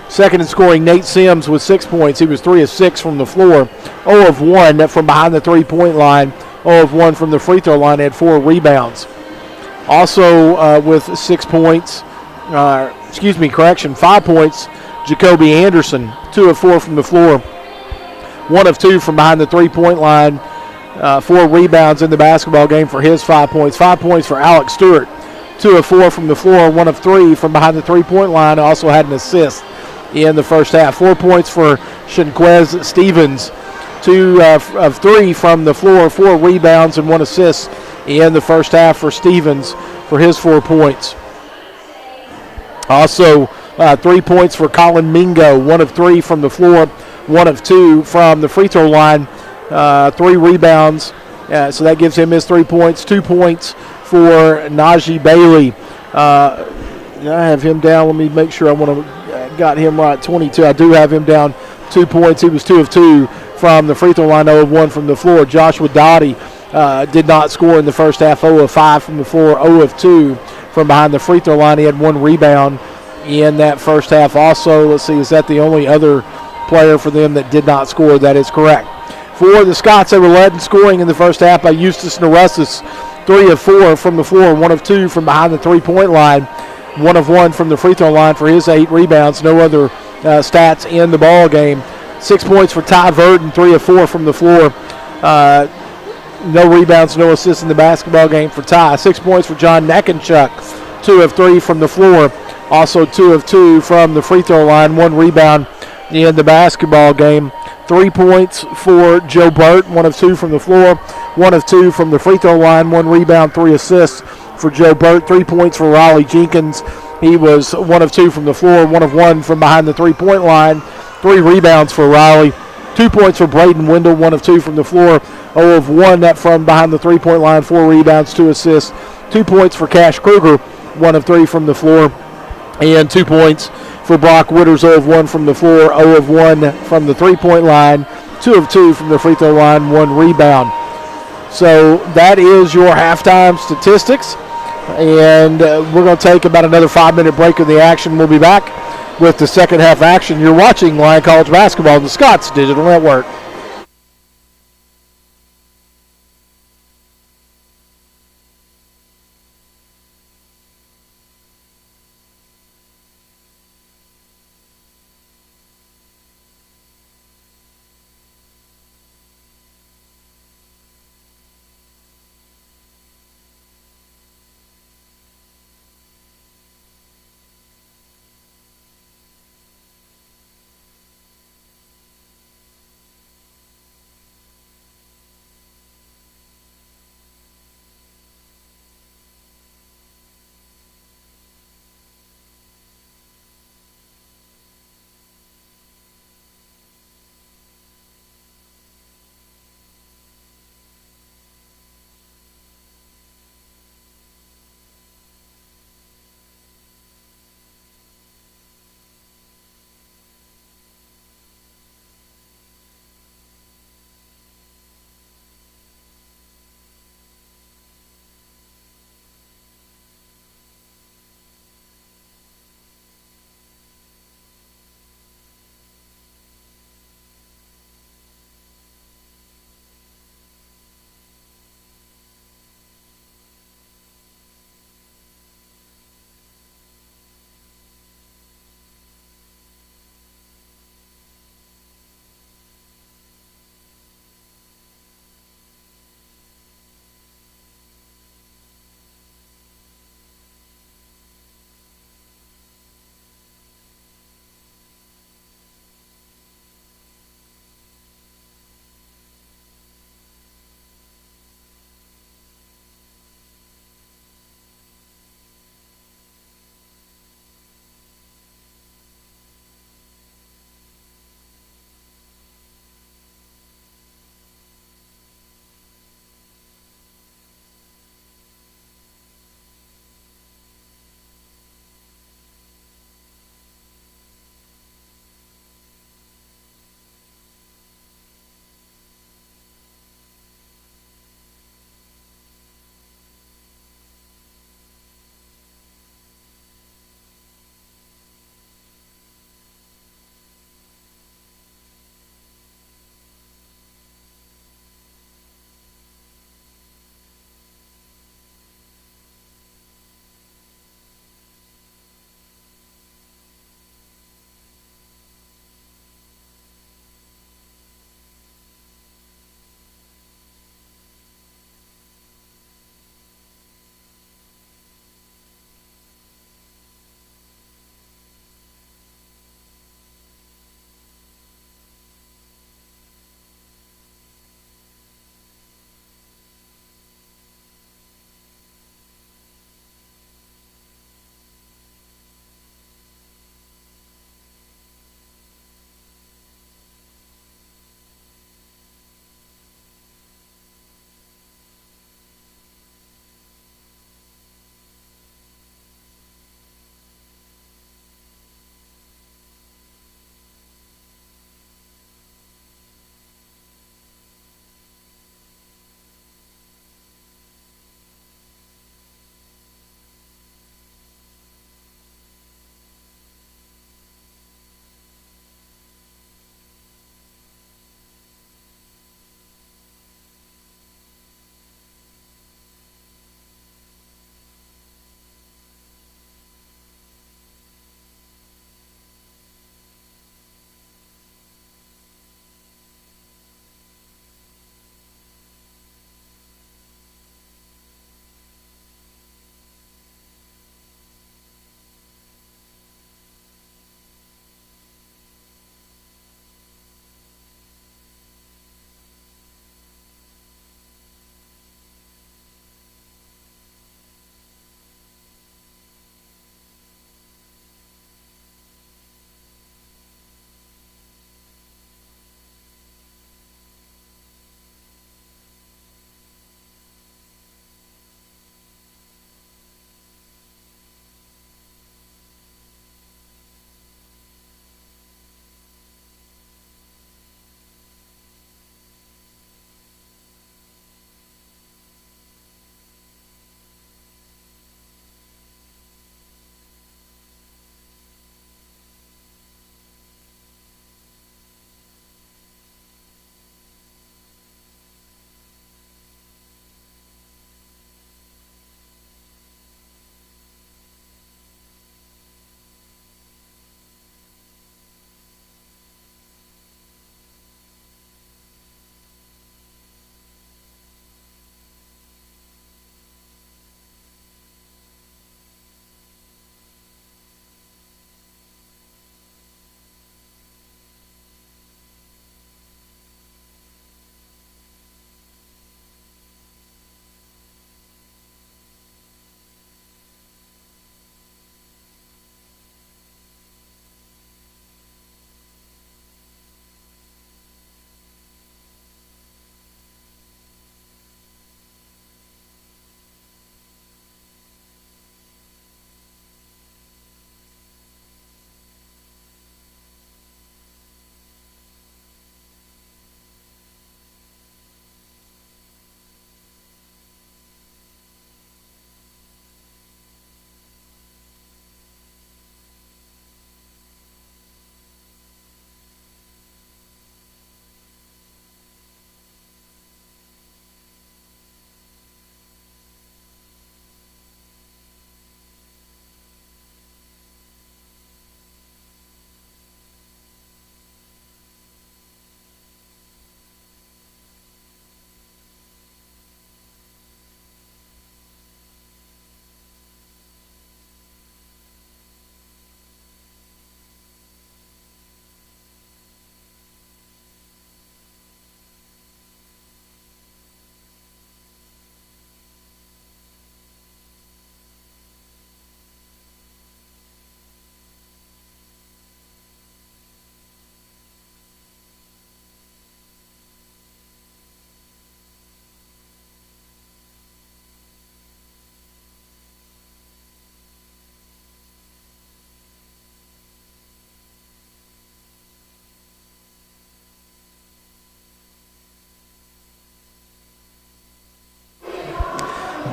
Second in scoring, Nate Sims with 6 points. He was 3 of 6 from the floor, 0 of 1 from behind the three-point line, 0 of 1 from the free throw line, had 4 rebounds. Also with 6 points, 5 points, Jacoby Anderson, 2 of 4 from the floor, 1 of 2 from behind the three-point line, 4 rebounds in the basketball game for his 5 points. 5 points for Alex Stewart, 2 of 4 from the floor, 1 of 3 from behind the three-point line. Also had an assist in the first half. 4 points for Shinquez Stevens, 2 of 3 from the floor, 4 rebounds and 1 assist in the first half for Stevens for his 4 points. Also 3 points for Colin Mingo, 1 of 3 from the floor, 1 of 2 from the free throw line, 3 rebounds. So that gives him his 3 points. 2 points for Najee Bailey. I have him down. Let me make sure got him right. 22. I do have him down 2 points. He was 2 of 2 from the free throw line, 0 of 1 from the floor. Joshua Dottie did not score in the first half. 0 of 5 from the floor, 0 of 2 from behind the free throw line. He had 1 rebound in that first half. Also, let's see, is that the only other player for them that did not score? That is correct. For the Scots, they were led in scoring in the first half by Eustace Naressis, 3 of 4 from the floor, 1 of 2 from behind the three-point line, 1 of 1 from the free throw line for his 8 rebounds. No other stats in the ball game. 6 points for Ty Verdon, 3 of 4 from the floor. No rebounds, no assists in the basketball game for Ty. 6 points for John Neckenchuk, 2 of 3 from the floor. Also 2 of 2 from the free throw line, 1 rebound in the basketball game. 3 points for Joe Burt, 1 of 2 from the floor, 1 of 2 from the free throw line, 1 rebound, 3 assists for Joe Burt. 3 points for Raleigh Jenkins. He was 1 of 2 from the floor, 1 of 1 from behind the three-point line, 3 rebounds for Riley. 2 points for Braden Wendell, 1 of 2 from the floor, 0 of 1 from behind the three-point line, 4 rebounds, 2 assists. 2 points for Cash Kruger, 1 of 3 from the floor, and 2 points for Brock Witters, 0 of 1 from the floor, 0 of 1 from the three-point line, 2 of 2 from the free throw line, 1 rebound. So that is your halftime statistics. And we're going to take about another 5-minute break of the action. We'll be back with the second half action. You're watching Lyon College Basketball on the Scots Digital Network.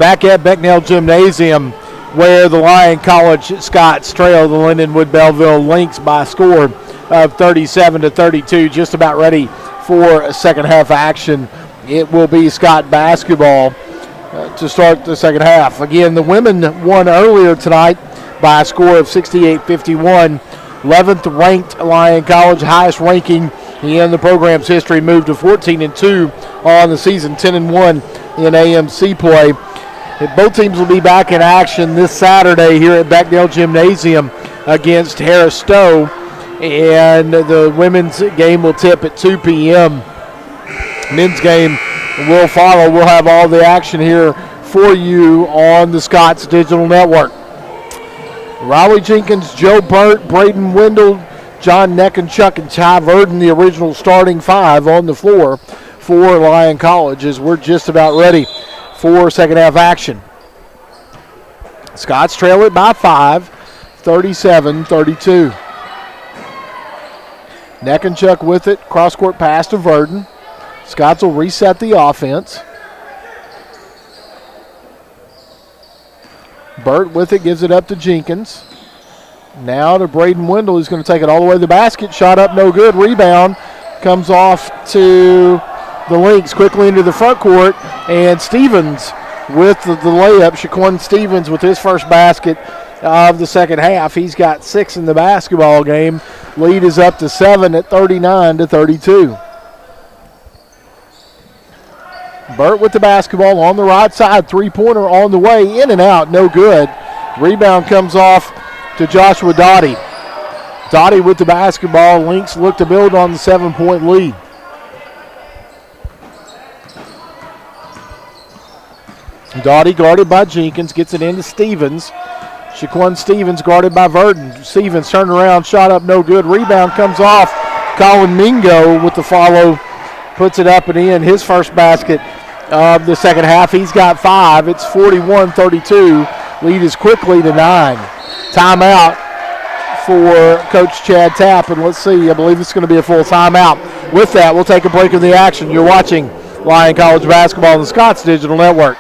Back at Becknell Gymnasium, where the Lyon College Scots trail the Lindenwood-Belleville Lynx by a score of 37-32. Just about ready for a second half action. It will be Scott basketball to start the second half. Again, the women won earlier tonight by a score of 68-51. 11th ranked Lyon College, highest ranking in the program's history, moved to 14-2 on the season, 10-1 in AMC play. Both teams will be back in action this Saturday here at Becknell Gymnasium against Harris Stowe, and the women's game will tip at 2 p.m. Men's game will follow. We'll have all the action here for you on the Scots Digital Network. Riley Jenkins, Joe Burt, Braden Wendell, John Neckenchuck, and Ty Verdon, the original starting five on the floor for Lyon College, as we're just about ready for second half action. Scots trail it by 5, 37-32. Neckenchuck with it, cross-court pass to Verdon. Scots will reset the offense. Burt with it, gives it up to Jenkins. Now to Braden Wendell, who's going to take it all the way to the basket. Shot up, no good. Rebound comes off to the Lynx, quickly into the front court. And Stevens with the layup. Shaquan Stevens with his first basket of the second half. He's got 6 in the basketball game. Lead is up to 7 at 39-32. Burt with the basketball on the right side. Three-pointer on the way. In and out. No good. Rebound comes off to Joshua Doughty. Doughty with the basketball. Lynx look to build on the 7-point lead. Doughty guarded by Jenkins. Gets it into Stevens. Shaquan Stevens guarded by Verdon. Stevens turned around. Shot up. No good. Rebound comes off. Colin Mingo with the follow. Puts it up and in. His first basket of the second half. He's got 5. It's 41-32. Lead is quickly to 9. Timeout for Coach Chad Tapp. And let's see, I believe it's going to be a full timeout. With that, we'll take a break in the action. You're watching Lyon College basketball on the Scots Digital Network.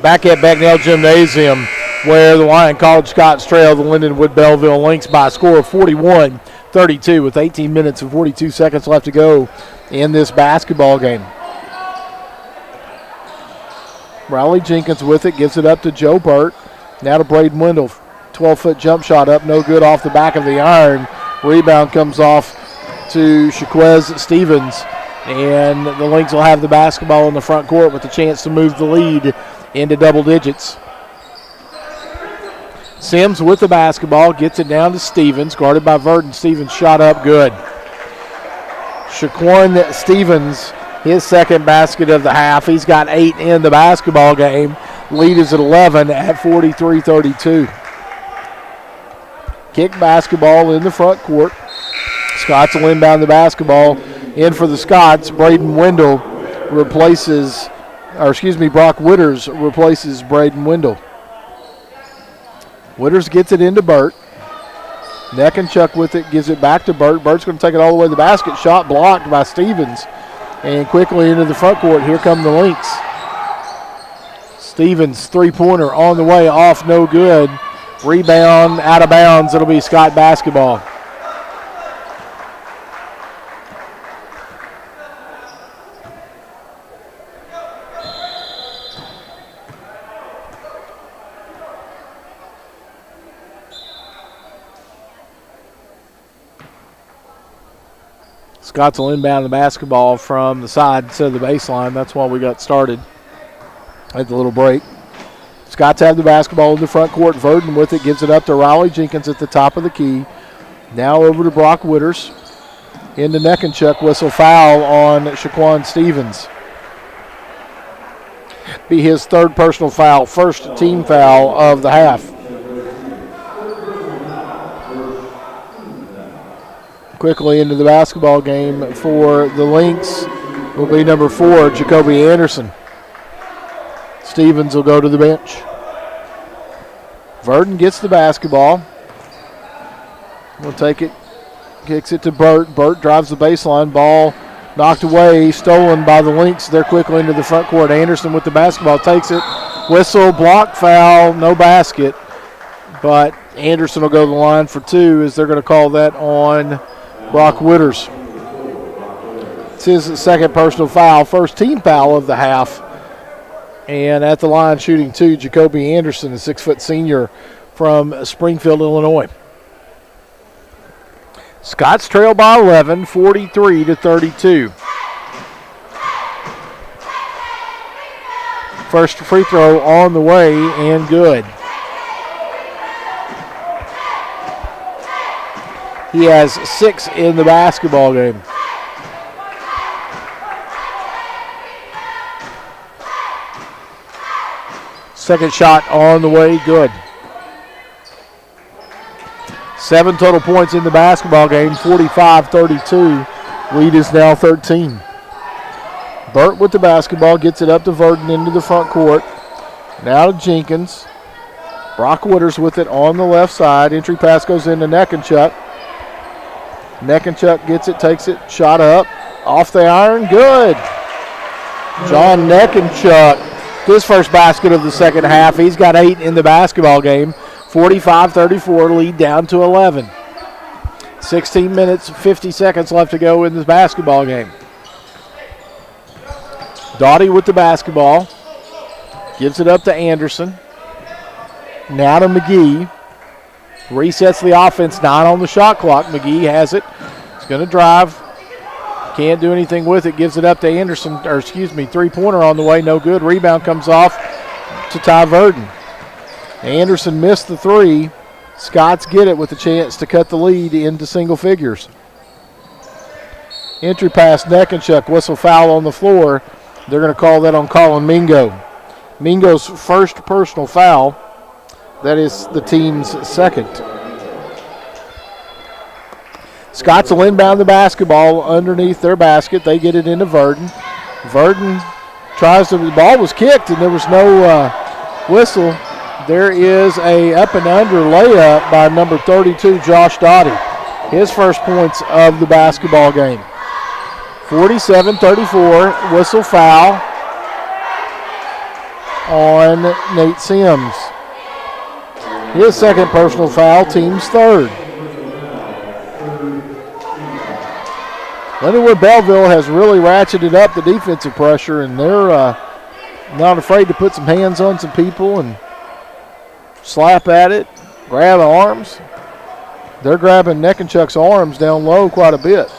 Back at Becknell Gymnasium, where the Lyon College Scots trail the Lindenwood-Belleville Lynx by a score of 41-32 with 18 minutes and 42 seconds left to go in this basketball game. Riley Jenkins with it, gives it up to Joe Burt. Now to Braden Wendell. 12-foot jump shot up, no good, off the back of the iron. Rebound comes off to Shaquez Stevens. And the Lynx will have the basketball in the front court with a chance to move the lead into double digits. Sims with the basketball, gets it down to Stevens, guarded by Verdon. Stevens shot up, good. Shaquan Stevens, his second basket of the half. He's got 8 in the basketball game. Lead is at 11 at 43-32. Kick basketball in the front court. Scots will inbound the basketball. In for the Scots, Braden Wendell Brock Witters replaces Braden Wendell. Witters gets it into Burt. Neckenchuck with it, gives it back to Burt. Burt's going to take it all the way to the basket. Shot blocked by Stevens. And quickly into the front court. Here come the Lynx. Stevens, three-pointer on the way, off, no good. Rebound, out of bounds. It'll be Scott basketball. Scots will inbound the basketball from the side instead of the baseline. That's why we got started at the little break. Scots have the basketball in the front court. Verdon with it, gives it up to Riley Jenkins at the top of the key. Now over to Brock Witters. Into Neckenchuk, whistle foul on Shaquan Stevens. Be his third personal foul, first team foul of the half. Quickly into the basketball game for the Lynx will be number 4, Jacoby Anderson. Stevens will go to the bench. Verdon gets the basketball. We'll take it, kicks it to Burt. Burt drives the baseline. Ball knocked away, stolen by the Lynx. They're quickly into the front court. Anderson with the basketball, takes it. Whistle, block foul, no basket. But Anderson will go to the line for 2 as they're going to call that on Brock Witters. It's his second personal foul, first team foul of the half. And at the line shooting 2, Jacoby Anderson, a 6-foot senior from Springfield, Illinois. Scots trail by 11, 43-32. First free throw on the way and good. He has 6 in the basketball game. Second shot on the way, good. 7 total points in the basketball game, 45-32. Lead is now 13. Burt with the basketball, gets it up to Verdon into the front court. Now to Jenkins. Brock Witters with it on the left side. Entry pass goes into Neckenchuk. Neckenchuk gets it, takes it, shot up, off the iron, good. John Neckenchuk, his first basket of the second half. He's got 8 in the basketball game. 45-34, lead down to 11. 16 minutes, 50 seconds left to go in this basketball game. Doughty with the basketball. Gives it up to Anderson. Now to McGee. Resets the offense, 9 on the shot clock. McGee has it. He's going to drive. Can't do anything with it. Gives it up to Anderson, three-pointer on the way. No good. Rebound comes off to Ty Verdon. Anderson missed the 3. Scots get it with a chance to cut the lead into single figures. Entry pass, Neckenchuk. Whistle foul on the floor. They're going to call that on Colin Mingo. Mingo's first personal foul. That is the team's second. Scots will inbound the basketball underneath their basket. They get it into Verdon. Verdon tries to, the ball was kicked and there was no whistle. There is a up and under layup by number 32, Josh Doughty. His first points of the basketball game. 47-34, whistle foul on Nate Sims. His second personal foul, team's third. Lindenwood-Belleville has really ratcheted up the defensive pressure, and they're not afraid to put some hands on some people and slap at it, grab arms. They're grabbing Neckenchuk's arms down low quite a bit.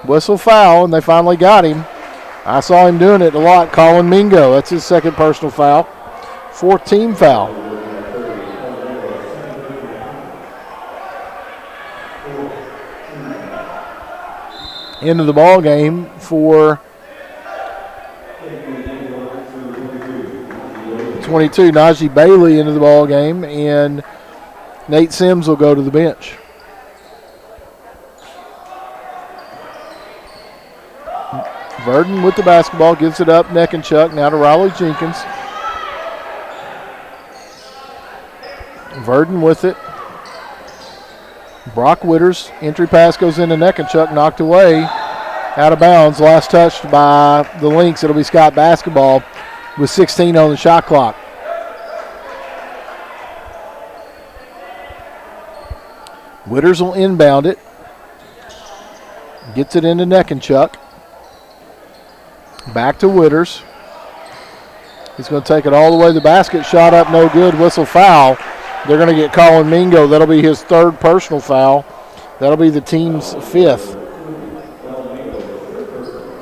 Whistle foul, and they finally got him. I saw him doing it a lot. Colin Mingo, that's his second personal foul. Fourth team foul. Into the ball game for 22. Najee Bailey into the ball game, and Nate Sims will go to the bench. Verdon with the basketball, gives it up. Neckenchuk now to Riley Jenkins. Verdon with it. Brock Witters, entry pass goes into Neckenchuk, knocked away, out of bounds. Last touched by the Lynx. It'll be Scott basketball with 16 on the shot clock. Witters will inbound it. Gets it into Neckenchuk. Back to Witters. He's going to take it all the way to the basket. Shot up, no good. Whistle foul. They're going to get Colin Mingo. That'll be his third personal foul. That'll be the team's 5th.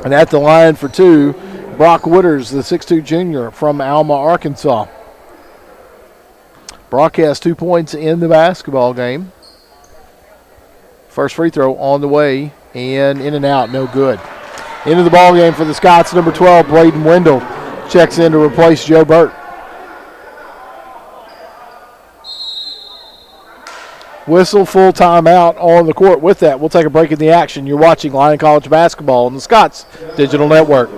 And at the line for 2, Brock Wooders, the 6'2 junior from Alma, Arkansas. Brock has 2 points in the basketball game. First free throw on the way, and in and out, no good. Into the ball game for the Scots, number 12, Braden Wendell checks in to replace Joe Burt. Whistle, full timeout on the court. With that, we'll take a break in the action. You're watching Lyon College basketball on the Scots Digital Network.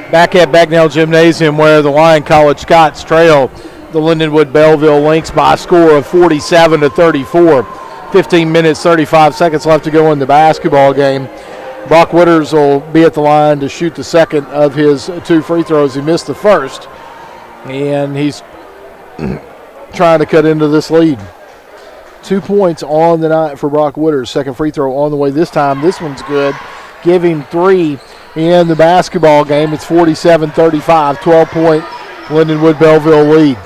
Back at Bagnell Gymnasium, where the Lyon College Scots trail the Lindenwood-Belleville Lynx by a score of 47-34. 15 minutes, 35 seconds left to go in the basketball game. Brock Wooders will be at the line to shoot the second of his 2 free throws. He missed the first, and he's trying to cut into this lead. 2 points on the night for Brock Wooders. Second free throw on the way this time. This one's good. Give him 3 in the basketball game. It's 47-35, 12-point Lindenwood-Belleville lead.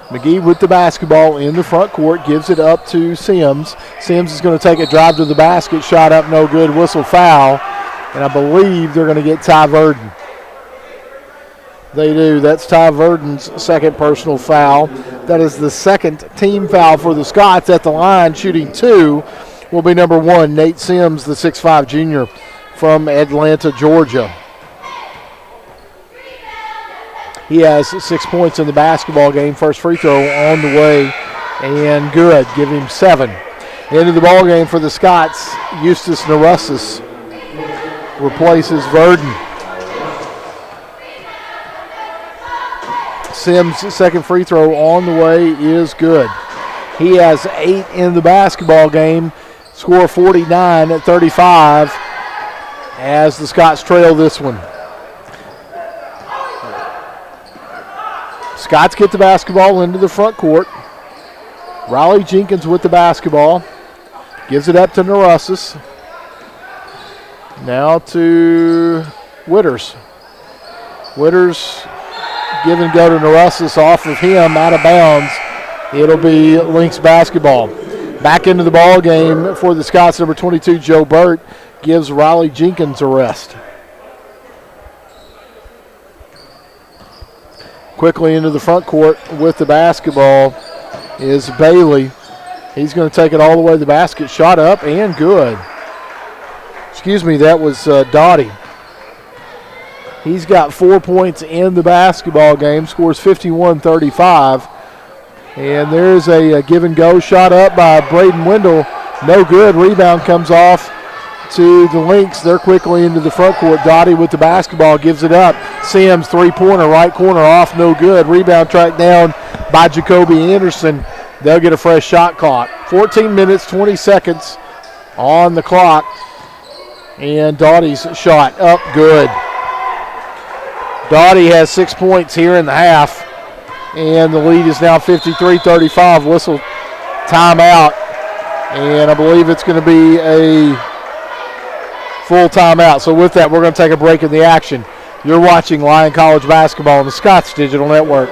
McGee with the basketball in the front court, gives it up to Sims. Sims is going to take a drive to the basket, shot up, no good, whistle foul, and I believe they're going to get Ty Verdon. They do. That's Ty Verdon's second personal foul. That is the second team foul for the Scots. At the line, shooting 2, will be number 1, Nate Sims, the 6'5 junior from Atlanta, Georgia. He has 6 points in the basketball game. First free throw on the way and good. Give him 7. Into the ball game for the Scots, Eustace Narussis replaces Verdon. Sims' second free throw on the way is good. He has 8 in the basketball game. Score 49-35 as the Scots trail this one. Scots get the basketball into the front court. Riley Jenkins with the basketball. Gives it up to Narussis. Now to Witters. Witters give and go to Narussis, off of him, out of bounds. It'll be Lynx basketball. Back into the ball game for the Scots, number 22, Joe Burt, gives Riley Jenkins a rest. Quickly into the front court with the basketball is Bailey. He's going to take it all the way to the basket. Shot up and good. Excuse me, that was Doughty. He's got 4 points in the basketball game, scores 51-35. And there's a give and go shot up by Braden Wendell. No good. Rebound comes off to the Lynx. They're quickly into the front court. Doughty with the basketball gives it up. Sims, three-pointer, right corner off, no good. Rebound tracked down by Jacoby Anderson. They'll get a fresh shot clock. 14 minutes, 20 seconds on the clock. And Doughty's shot up, good. Doughty has 6 points here in the half. And the lead is now 53-35. Whistle timeout. And I believe it's going to be a full timeout. So with that, we're going to take a break in the action. You're watching Lyon College basketball on the Scots Digital Network.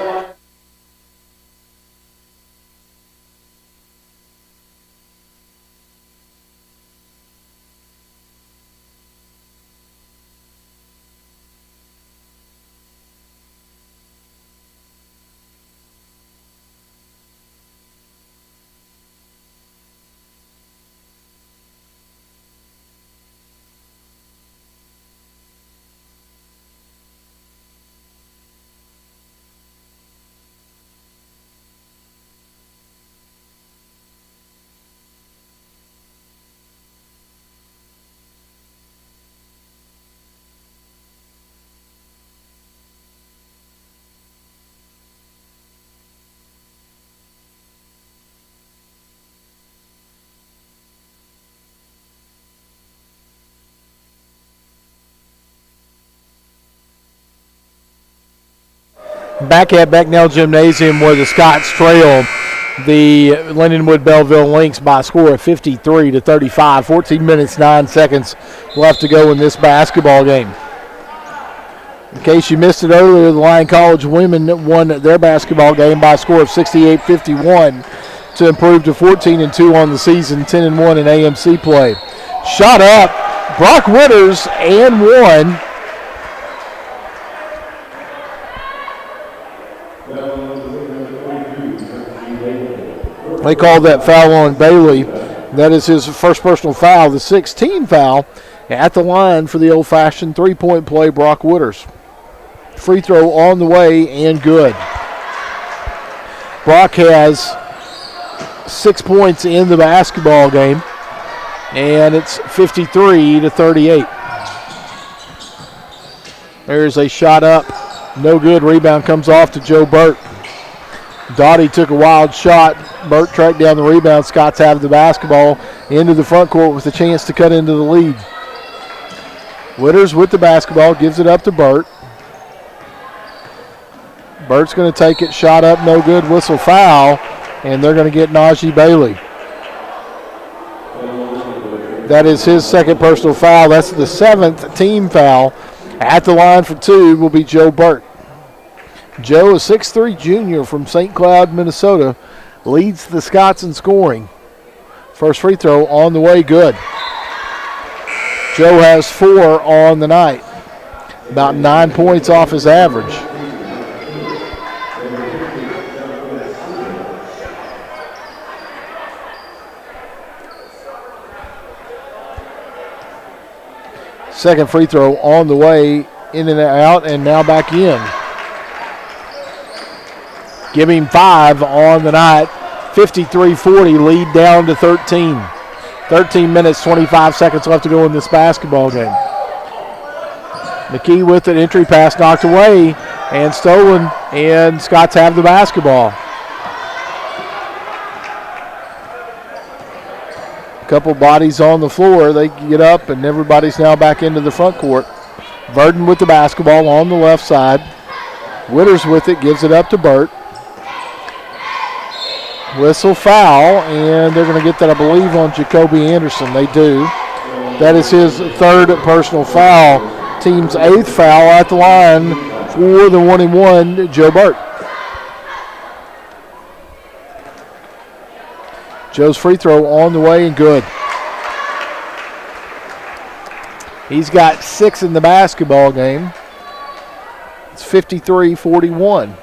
Back at Becknell Gymnasium where the Scots trail the Lindenwood-Belleville Lynx by a score of 53-35. 14 minutes, 9 seconds left to go in this basketball game. In case you missed it earlier, the Lyon College women won their basketball game by a score of 68-51 to improve to 14-2 on the season, 10-1 in AMC play. Shot up, Brock Witters, and one. They called that foul on Bailey. That is his first personal foul, the 16th foul at the line for the old-fashioned three-point play, Brock Witters. Free throw on the way and good. Brock has 6 points in the basketball game, and it's 53-38. There's a shot up, no good. Rebound comes off to Joe Burt. Dottie took a wild shot. Burt tracked down the rebound. Scots have the basketball into the front court with a chance to cut into the lead. Witters with the basketball, gives it up to Burt. Burt's going to take it, shot up, no good, whistle foul, and they're going to get Najee Bailey. That is his second personal foul. That's the 7th team foul. At the line for two will be Joe Burt. Joe, a 6'3 junior from St. Cloud, Minnesota, leads the Scots in scoring. First free throw on the way, good. Joe has 4 on the night, about 9 points off his average. Second free throw on the way, in and out, and now back in. Give him 5 on the night. 53-40, lead down to 13. 13 minutes, 25 seconds left to go in this basketball game. McKee with an entry pass knocked away and stolen, and Scots have the basketball. A couple bodies on the floor. They get up, and everybody's now back into the front court. Burden with the basketball on the left side. Witters with it, gives it up to Burt. Whistle foul, and they're going to get that, I believe, on Jacoby Anderson. They do. That is his third personal foul. Team's 8th foul at the line for the 1-and-1, Joe Burt. Joe's free throw on the way and good. He's got 6 in the basketball game. It's 53-41.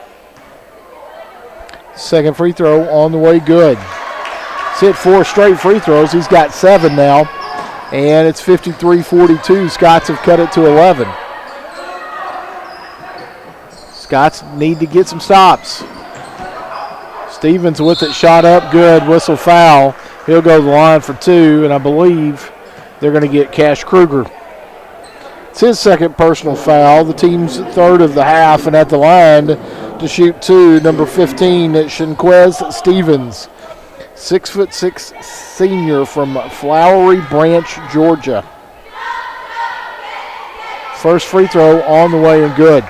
Second free throw on the way, good. He's hit 4 straight free throws. He's got 7 now, and it's 53-42. Scots have cut it to 11. Scots need to get some stops. Stevens with it, shot up, good, whistle foul. He'll go to the line for 2, and I believe they're going to get Cash Kruger. It's his second personal foul, the team's third of the half, and at the line to shoot 2, number 15, Shinquez Stevens. 6'6" senior from Flowery Branch, Georgia. First free throw on the way and good.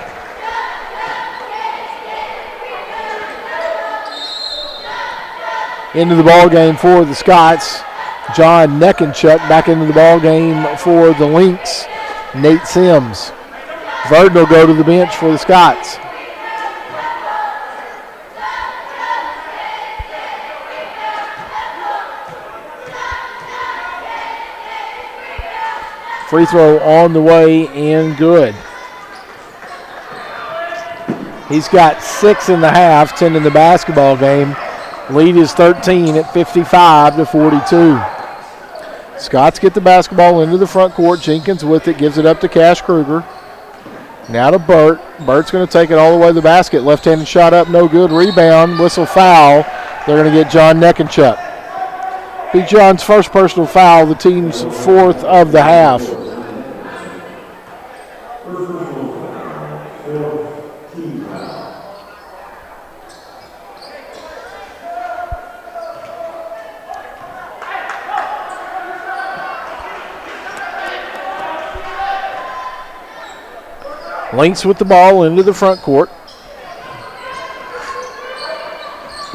Into the ball game for the Scots. John Neckenchuck back into the ball game for the Lynx. Nate Sims. Verdon will go to the bench for the Scots. Free throw on the way and good. He's got 6 in the half, 10 in the basketball game. Lead is 13 at 55-42. Scots get the basketball into the front court. Jenkins with it, gives it up to Cash Kruger. Now to Burt. Burt's going to take it all the way to the basket. Left-handed shot up, no good. Rebound, whistle foul. They're going to get John Neckenchuck. Be John's first personal foul, the team's 4th of the half. Lynx with the ball into the front court.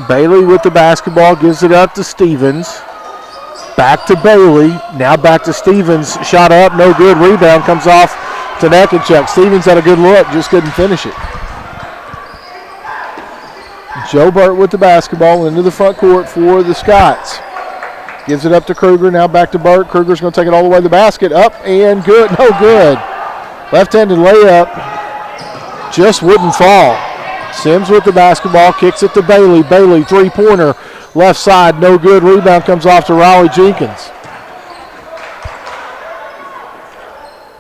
Bailey with the basketball, gives it up to Stevens. Back to Bailey, now back to Stevens. Shot up, no good. Rebound comes off to Neckenchuk. Stevens had a good look, just couldn't finish it. Joe Burt with the basketball into the front court for the Scots. Gives it up to Kruger, now back to Burt. Kruger's going to take it all the way to the basket. Up and good, no good. Left-handed layup, just wouldn't fall. Sims with the basketball, kicks it to Bailey. Bailey, three-pointer, left side, no good. Rebound comes off to Riley Jenkins.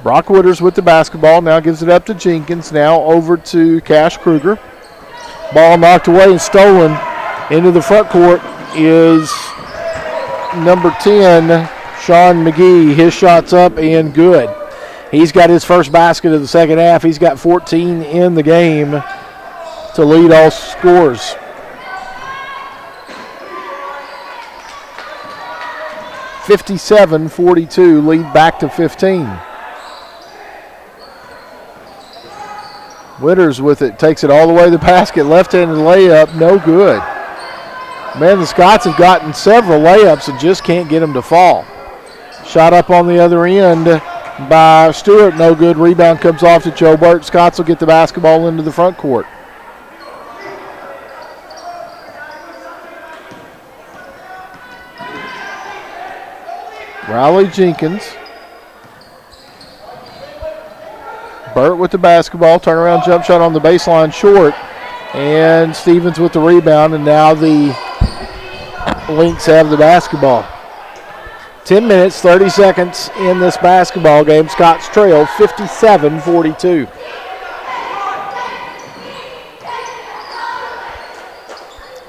Brock Witters with the basketball, now gives it up to Jenkins. Now over to Cash Kruger. Ball knocked away and stolen into the front court is number 10, Sean McGee. His shot's up and good. He's got his first basket of the second half. He's got 14 in the game to lead all scores. (57-42) lead back to 15. Witters with it, takes it all the way to the basket. Left-handed layup, no good. Man, the Scots have gotten several layups and just can't get them to fall. Shot up on the other end by Stewart, no good. Rebound comes off to Joe Burt. Scots will get the basketball into the front court. Riley Jenkins. Burt with the basketball, turnaround jump shot on the baseline short, and Stevens with the rebound, and now the Lynx have the basketball. 10 minutes, 30 seconds in this basketball game. Scots trail 57-42.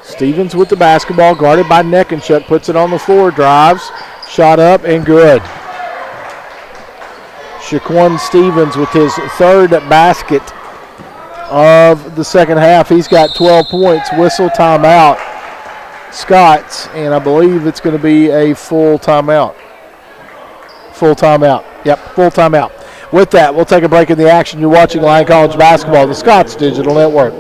Stevens with the basketball, guarded by Neckenchuk, puts it on the floor, drives, shot up and good. Shaquan Stevens with his third basket of the second half. He's got 12 points. Whistle timeout. Scots, and I believe it's going to be a full timeout. Full timeout. Yep, full timeout. With that, we'll take a break in the action. You're watching Lyon College Basketball, the Scots Digital Network.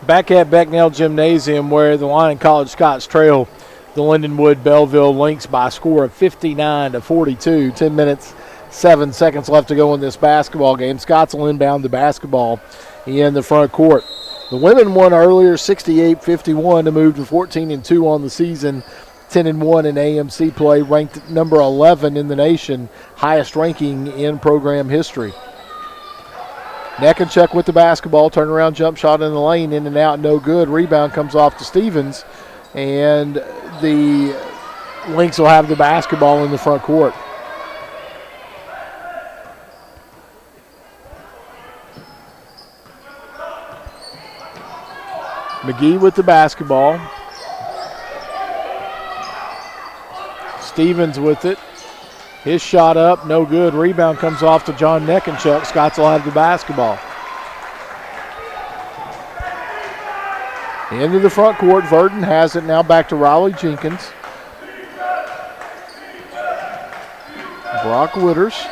Back at Becknell Gymnasium, where the Lyon College Scots trail the Lindenwood-Belleville Lynx by a score of 59-42. 10 minutes, 7 seconds left to go in this basketball game. Scots will inbound the basketball in the front court. The women won earlier, 68-51, to move to 14-2 on the season, 10-1 in AMC play, ranked number 11 in the nation, highest ranking in program history. Neckenchuk with the basketball, turnaround jump shot in the lane, in and out, no good. Rebound comes off to Stevens, and the Lynx will have the basketball in the front court. McGee with the basketball. Stevens with it. His shot up, no good. Rebound comes off to John Neckenchuk. Scots will have the basketball. Into the front court. Verdon has it now, back to Riley Jenkins. Brock Witters.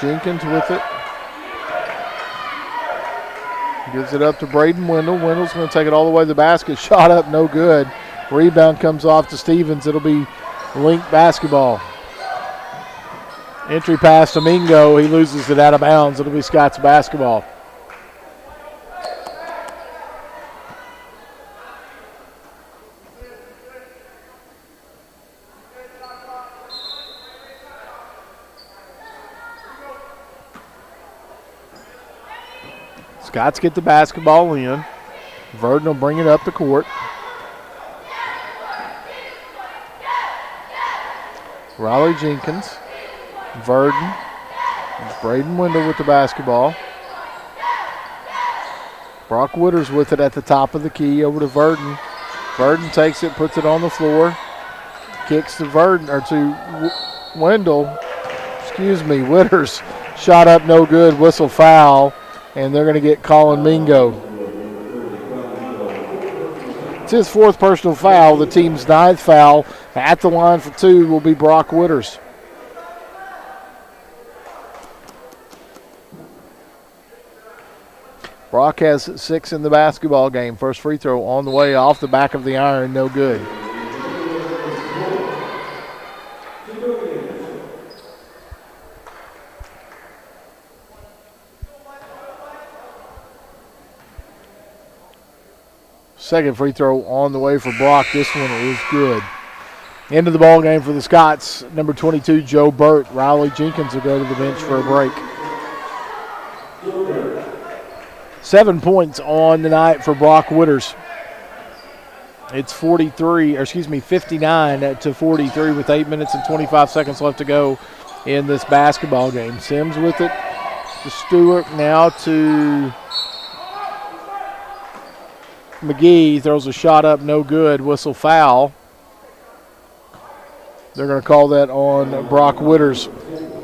Jenkins with it. Gives it up to Braden Wendell. Wendell's going to take it all the way to the basket. Shot up, no good. Rebound comes off to Stevens. It'll be Link basketball. Entry pass to Mingo. He loses it out of bounds. It'll be Scott's basketball. Scots get the basketball in. Verdon will bring it up the court. Riley Jenkins. Verdon. Braden Wendell with the basketball. Brock Wooders with it at the top of the key over to Verdon. Verdon takes it, puts it on the floor. Kicks to Verdon, or to Wendell. Wooders. Shot up, no good. Whistle foul. And they're going to get Colin Mingo. It's his fourth personal foul. The team's ninth foul. At the line for two will be Brock Wooders. Brock has 6 in the basketball game. First free throw on the way off the back of the iron, no good. Second free throw on the way for Brock. This one is good. Into the ball game for the Scots. Number 22, Joe Burt. Riley Jenkins will go to the bench for a break. 7 points on the night for Brock Wooders. It's 59 to 43 with 8 minutes and 25 seconds left to go in this basketball game. Sims with it to Stewart, now to McGee. Throws a shot up, no good. Whistle foul. They're going to call that on Brock Wooders.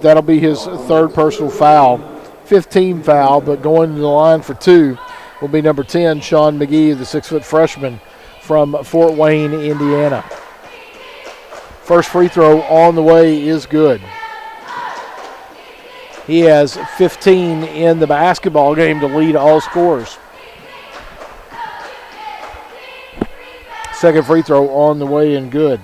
That'll be his third personal foul. 15 foul, but going to the line for two will be number 10, Sean McGee, the 6-foot freshman from Fort Wayne, Indiana. First free throw on the way is good. He has 15 in the basketball game to lead all scorers. Second free throw on the way and good.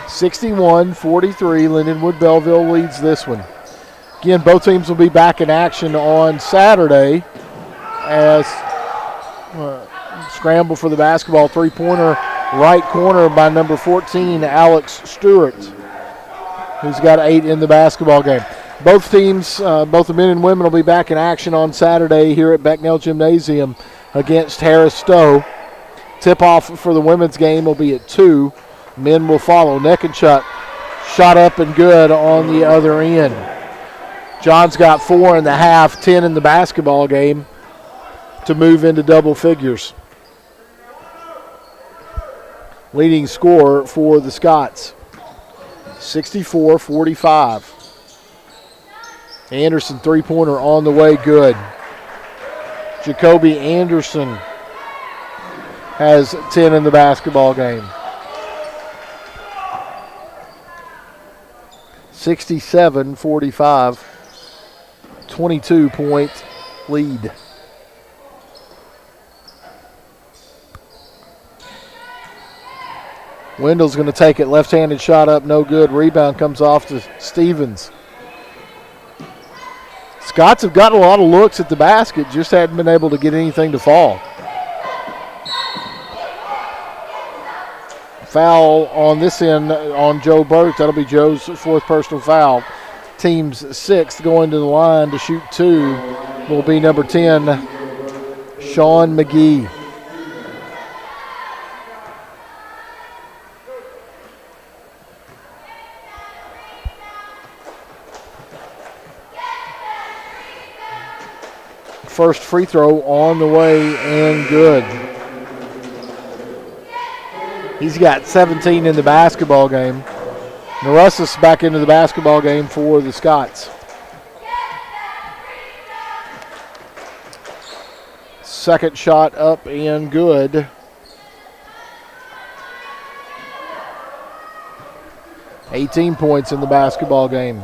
61-43, Lindenwood-Belleville leads this one. Again, both teams will be back in action on Saturday as scramble for the basketball. Three-pointer, right corner by number 14, Alex Stewart, who's got 8 in the basketball game. Both teams, both the men and women, will be back in action on Saturday here at Becknell Gymnasium against Harris Stowe. Tip-off for the women's game will be at 2. Men will follow. Neckenchuk shot up and good on the other end. John's got 4 in the half, 10 in the basketball game to move into double figures. Leading scorer for the Scots, 64-45. Anderson three-pointer on the way, good. Jacoby Anderson has 10 in the basketball game. 67-45, 22-point lead. Wendell's going to take it, left-handed shot up, no good. Rebound comes off to Stevens. Scots have got a lot of looks at the basket, just hadn't been able to get anything to fall. Foul on this end on Joe Burt. That'll be Joe's fourth personal foul. Team's sixth going to the line to shoot 2 will be number 10, Sean McGee. First free throw on the way and good. He's got 17 in the basketball game. Narussis back into the basketball game for the Scots. Second shot up and good. $18 points in the basketball game.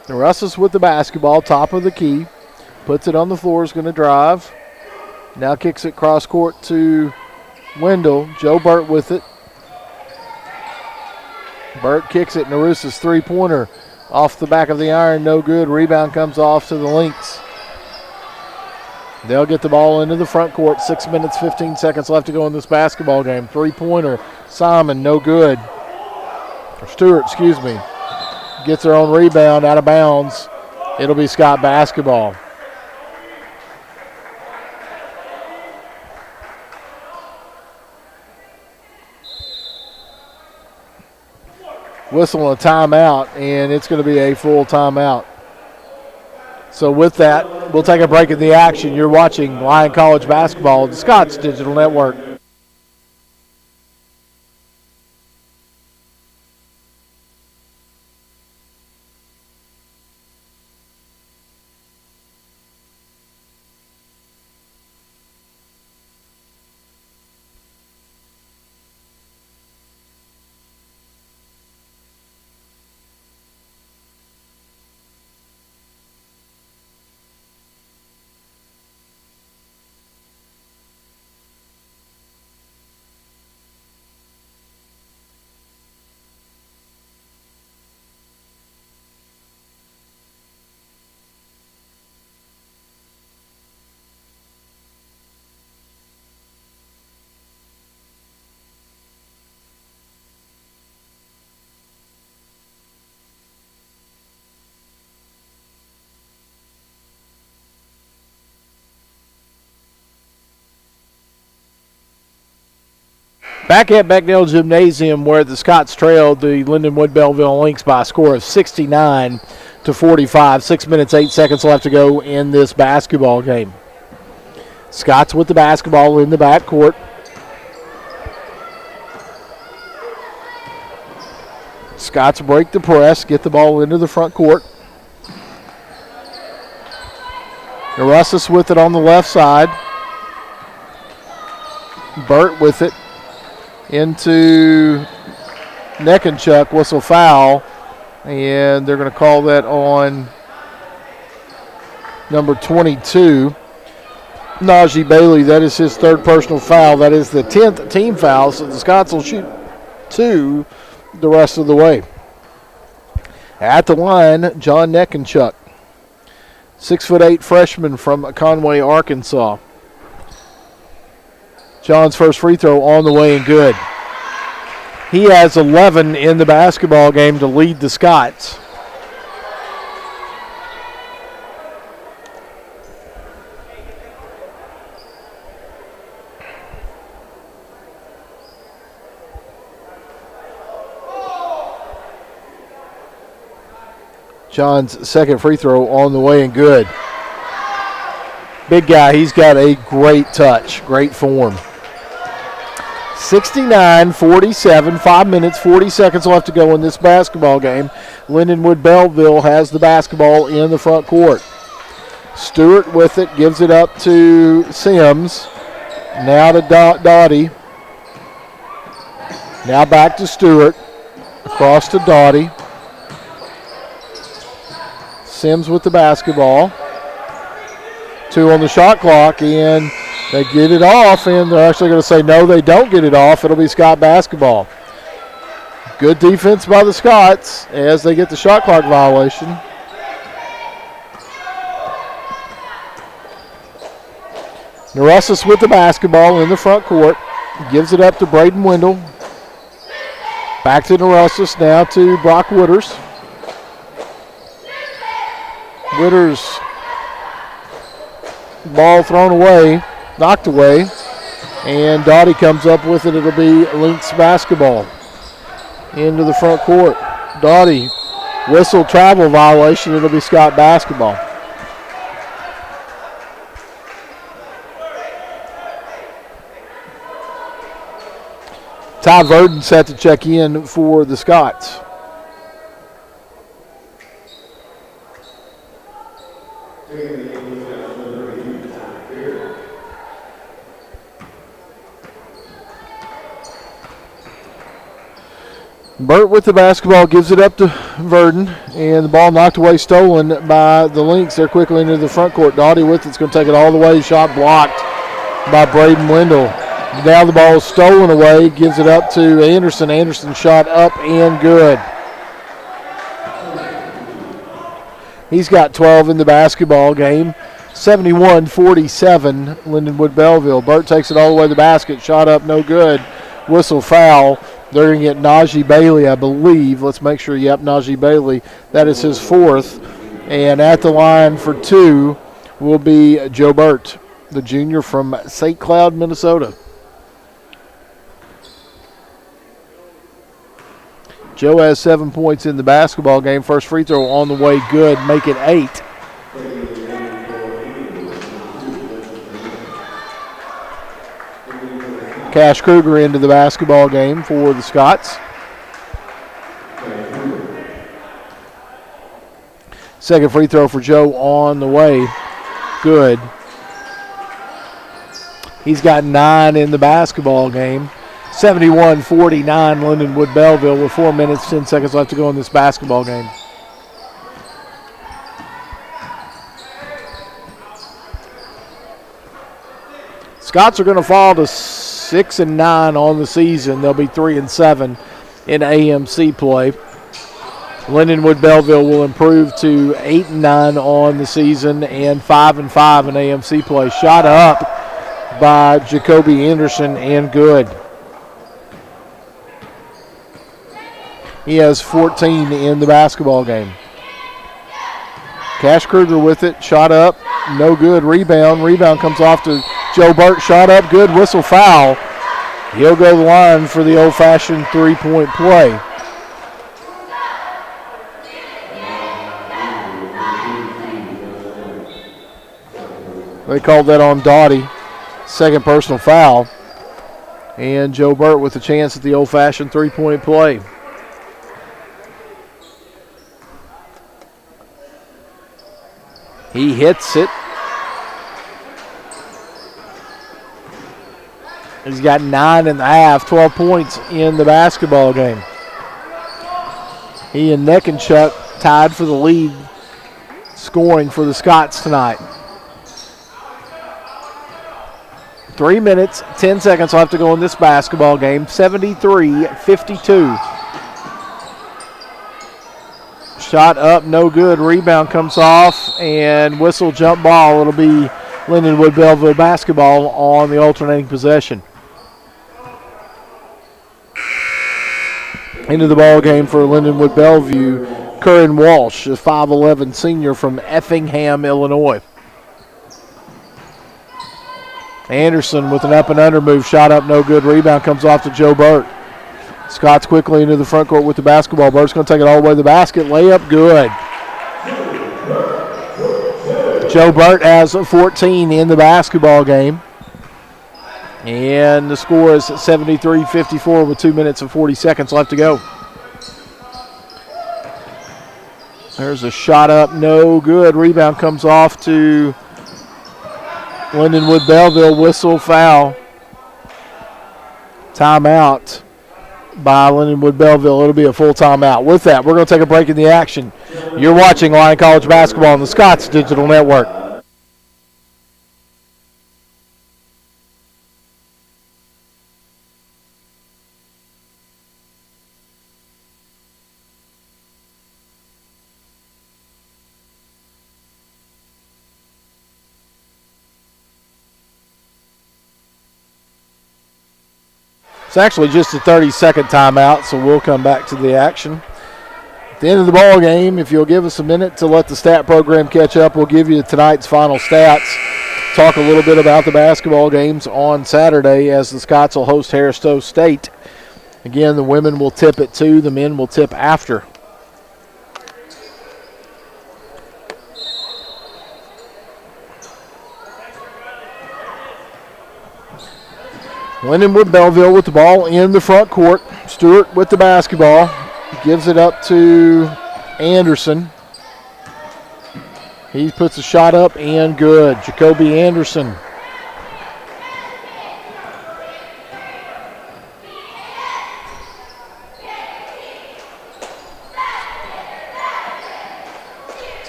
Russell's with the basketball, top of the key. Puts it on the floor, is going to drive. Now kicks it cross court to Wendell. Joe Burt with it. Burt kicks it. Narusa's three-pointer off the back of the iron, no good. Rebound comes off to the Lynx. They'll get the ball into the front court. 6 minutes, 15 seconds left to go in this basketball game. Three-pointer, Simon, no good. Or Stewart, excuse me. Gets her own rebound out of bounds. It'll be Scott basketball. Whistle a timeout, and it's going to be a full timeout. So with that, we'll take a break in the action. You're watching Lyon College basketball on the Scott's Digital Network. Back at Becknell Gymnasium, where the Scots trailed the Lindenwood-Belleville Lynx by a score of 69-45. 6 minutes, 8 seconds left to go in this basketball game. Scots with the basketball in the backcourt. Scots break the press, get the ball into the front court. Narussis with it on the left side. Burt with it. Into Neckenchuck, whistle foul, and they're going to call that on number 22, Najee Bailey. That is his third personal foul. That is the 10th team foul, so the Scots will shoot 2 the rest of the way. At the line, John Neckenchuck, 6'8" freshman from Conway, Arkansas. John's first free throw on the way and good. He has 11 in the basketball game to lead the Scots. John's second free throw on the way and good. Big guy, he's got a great touch, great form. 69-47, 5 minutes, 40 seconds left to go in this basketball game. Lindenwood-Belleville has the basketball in the front court. Stewart with it, gives it up to Sims. Now to Doughty. Now back to Stewart. Across to Doughty. Sims with the basketball. 2 on the shot clock, and they get it off, and they're actually going to say no, they don't get it off. It'll be Scott basketball. Good defense by the Scots as they get the shot clock violation. Narussis with the basketball in the front court. Gives it up to Braden Wendell. Back to Narussis, now to Brock Witters. Witters, ball thrown away, knocked away, and Doughty comes up with it. It'll be Lynx basketball. Into the front court. Doughty, whistle travel violation. It'll be Scott basketball. Ty Verdon set to check in for the Scots. Burt with the basketball gives it up to Verdon, and the ball knocked away, stolen by the Lynx. They're quickly into the front court. Doughty with it's going to take it all the way. Shot blocked by Braden Wendell. Now the ball is stolen away, gives it up to Anderson. Anderson shot up and good. He's got 12 in the basketball game. 71-47, Lindenwood-Belleville. Burt takes it all the way to the basket. Shot up, no good. Whistle foul. They're going to get Najee Bailey, I believe. Let's make sure. Yep, Najee Bailey. That is his fourth. And at the line for two will be Joe Burt, the junior from St. Cloud, Minnesota. Joe has 7 points in the basketball game. First free throw on the way, good. Make it 8. Cash Kruger into the basketball game for the Scots. Second free throw for Joe on the way. Good. He's got 9 in the basketball game. 71-49, Lindenwood-Belleville with 4 minutes, 10 seconds left to go in this basketball game. Scots are going to fall to 6-9 on the season. They'll be 3-7 in AMC play. Lindenwood-Belleville will improve to 8-9 on the season and 5-5 in AMC play. Shot up by Jacoby Anderson and good. He has 14 in the basketball game. Cash Kruger with it. Shot up. No good. Rebound. Rebound comes off to Joe Burt. Shot up. Good. Whistle foul. He'll go to the line for the old-fashioned three-point play. They called that on Doughty. Second personal foul. And Joe Burt with a chance at the old-fashioned three-point play. He hits it. He's got 9.5, 12 points in the basketball game. He and Neckenchuck tied for the lead scoring for the Scots tonight. 3 minutes, 10 seconds left to go in this basketball game. 73-52. Shot up, no good. Rebound comes off, and whistle jump ball. It'll be Lindenwood-Belleville basketball on the alternating possession. Into the ball game for Lindenwood-Bellevue, Curran Walsh, a 5'11 senior from Effingham, Illinois. Anderson with an up and under move. Shot up, no good. Rebound comes off to Joe Burt. Scott's quickly into the front court with the basketball. Burt's going to take it all the way to the basket. Layup, good. Joe Burt has 14 in the basketball game. And the score is 73-54 with 2 minutes and 40 seconds left to go. There's a shot up, no good. Rebound comes off to Lindenwood-Belleville. Whistle foul. Timeout by Lindenwood-Belleville. It'll be a full timeout. With that, we're going to take a break in the action. You're watching Lyon College basketball on the Scots Digital Network. It's actually just a 30-second timeout, so we'll come back to the action. At the end of the ball game, if you'll give us a minute to let the stat program catch up, we'll give you tonight's final stats. Talk a little bit about the basketball games on Saturday as the Scots will host Harris-Stowe State. Again, the women will tip at 2, the men will tip after. Lindenwood-Belleville with the ball in the front court. Stewart with the basketball. Gives it up to Anderson. He puts a shot up and good. Jacoby Anderson.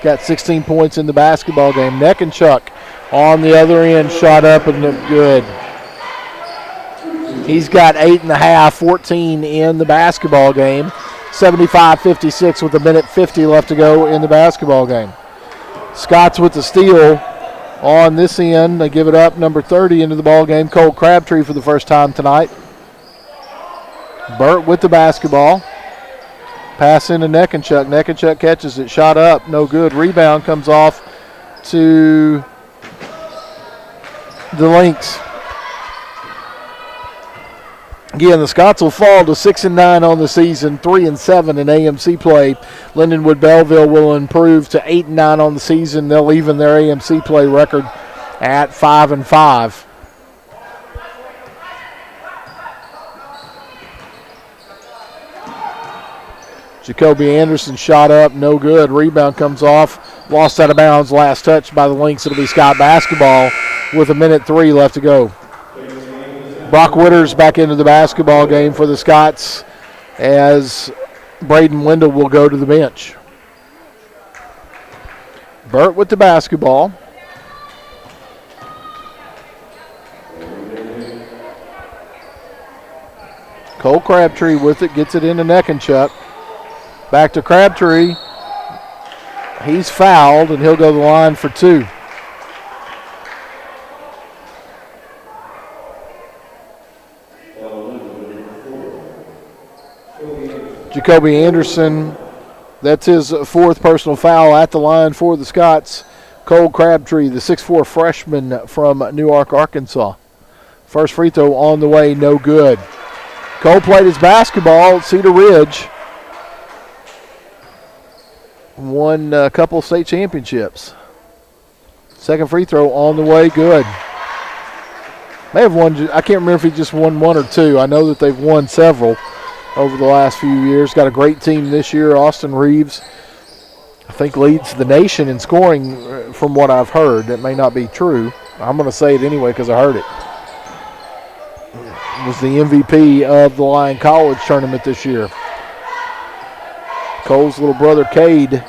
got 16 points in the basketball game. Neckenchuck on the other end, shot up and good. He's got 8.5, 14 in the basketball game. 75-56 with 1:50 left to go in the basketball game. Scots with the steal on this end. They give it up, number 30 into the ball game. Cole Crabtree for the first time tonight. Burt with the basketball. Pass into Neckenchuck. Neckenchuck catches it. Shot up. No good. Rebound comes off to the Lynx. Again, the Scots will fall to 6-9 on the season, 3-7 in AMC play. Lindenwood-Belleville will improve to 8-9 on the season. They'll even their AMC play record at 5-5. Jacoby Anderson shot up, no good. Rebound comes off, lost out of bounds. Last touch by the Lynx. It'll be Scott basketball with 1:03 left to go. Brock Witters back into the basketball game for the Scots as Braden Wendell will go to the bench. Burt with the basketball. Cole Crabtree with it, gets it into Neckenchuck. Back to Crabtree. He's fouled, and he'll go to the line for two. Jacoby Anderson, that's his fourth personal foul at the line for the Scots. Cole Crabtree, the 6'4 freshman from Newark, Arkansas. First free throw on the way, no good. Cole played his basketball at Cedar Ridge. Won a couple state championships. Second free throw on the way, good. May have won, I can't remember if he just won one or two. I know that they've won several over the last few years. Got a great team this year. Austin Reeves, I think, leads the nation in scoring from what I've heard. That may not be true. I'm going to say it anyway because I heard it. Was the MVP of the Lyon College tournament this year. Cole's little brother, Cade,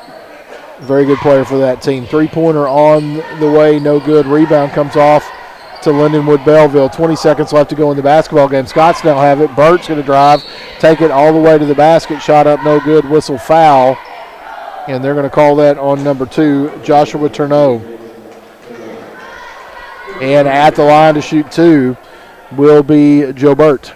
very good player for that team. Three-pointer on the way, no good. Rebound comes off to Lindenwood-Belleville. 20 seconds left to go in the basketball game. Scots now have it. Burt's going to drive, take it all the way to the basket. Shot up, no good. Whistle foul. And they're going to call that on number 2, Joshua Turneau. And at the line to shoot two will be Joe Burt.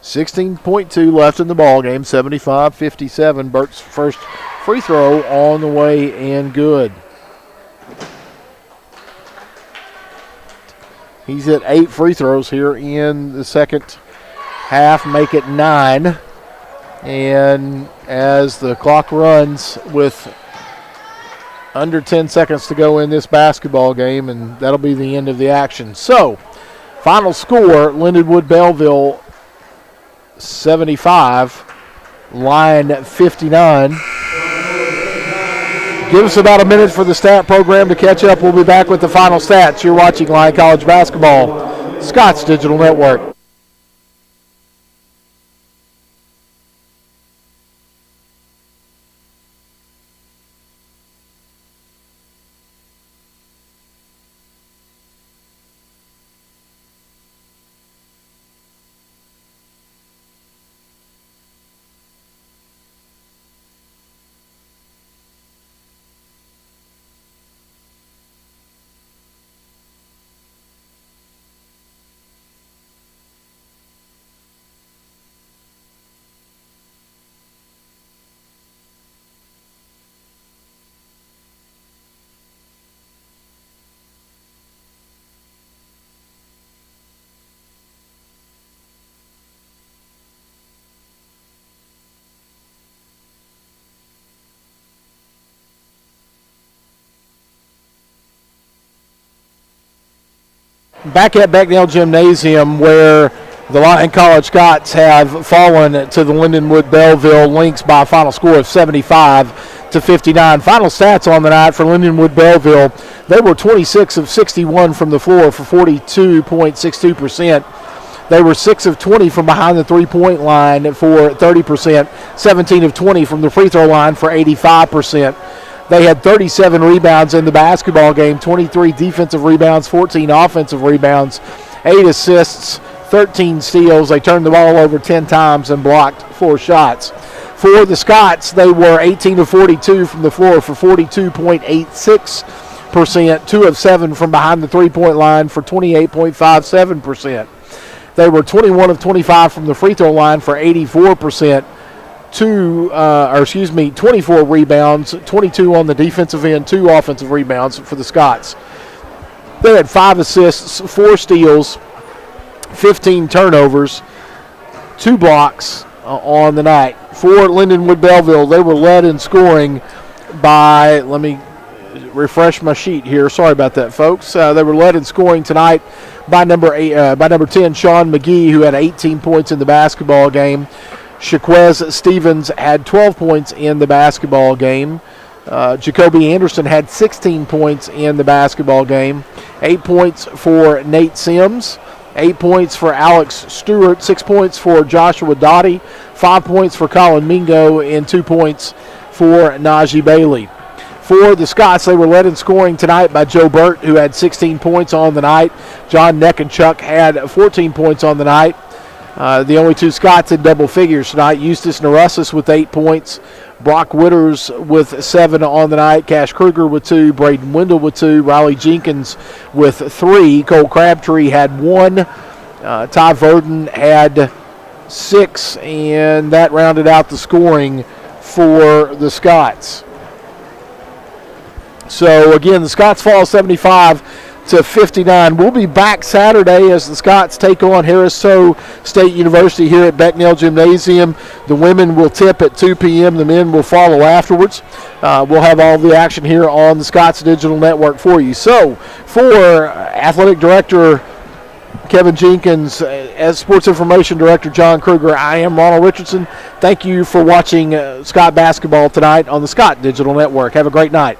16.2 left in the ball game, 75-57. Burt's first free throw on the way and good. He's hit 8 free throws here in the second half, make it 9. And as the clock runs with under 10 seconds to go in this basketball game, and that'll be the end of the action. So, final score, Lindenwood-Belleville 75, Lyon 59. Give us about a minute for the stat program to catch up. We'll be back with the final stats. You're watching Lyon College Basketball, Scott's Digital Network. Back at Becknell Gymnasium, where the Lyon College Scots have fallen to the Lindenwood-Belleville Lynx by a final score of 75-59. Final stats on the night for Lindenwood-Belleville: they were 26 of 61 from the floor for 42.62%. They were 6 of 20 from behind the three-point line for 30%, 17 of 20 from the free throw line for 85%. They had 37 rebounds in the basketball game, 23 defensive rebounds, 14 offensive rebounds, 8 assists, 13 steals. They turned the ball over 10 times and blocked 4 shots. For the Scots, they were 18 of 42 from the floor for 42.86%, 2 of 7 from behind the three-point line for 28.57%. They were 21 of 25 from the free throw line for 84%. 24 rebounds, 22 on the defensive end, 2 offensive rebounds for the Scots. They had 5 assists, 4 steals, 15 turnovers, 2 blocks on the night. For Lindenwood-Belleville, they were led in scoring by, let me refresh my sheet here. Sorry about that, folks. They were led in scoring tonight by number 10, Sean McGee, who had 18 points in the basketball game. Shaquez Stevens had 12 points in the basketball game. Jacoby Anderson had 16 points in the basketball game. 8 points for Nate Sims. 8 points for Alex Stewart. 6 points for Joshua Dottie. 5 points for Colin Mingo. And 2 points for Najee Bailey. For the Scots, they were led in scoring tonight by Joe Burt, who had 16 points on the night. John Neckenchuck had 14 points on the night. The only 2 Scots in double figures tonight, Eustace Narussis with 8 points, Brock Witters with 7 on the night, Cash Kruger with 2, Braden Wendell with 2, Riley Jenkins with 3, Cole Crabtree had 1, Ty Verdon had 6, and that rounded out the scoring for the Scots. So again, the Scots fall 75-59. We'll be back Saturday as the Scots take on Harris-Stowe State University here at Becknell Gymnasium. The women will tip at 2 p.m. The men will follow afterwards. We'll have all the action here on the Scots Digital Network for you. So for Athletic Director Kevin Jenkins, as Sports Information Director John Kruger, I am Ronald Richardson. Thank you for watching Scott basketball tonight on the Scott Digital Network. Have a great night.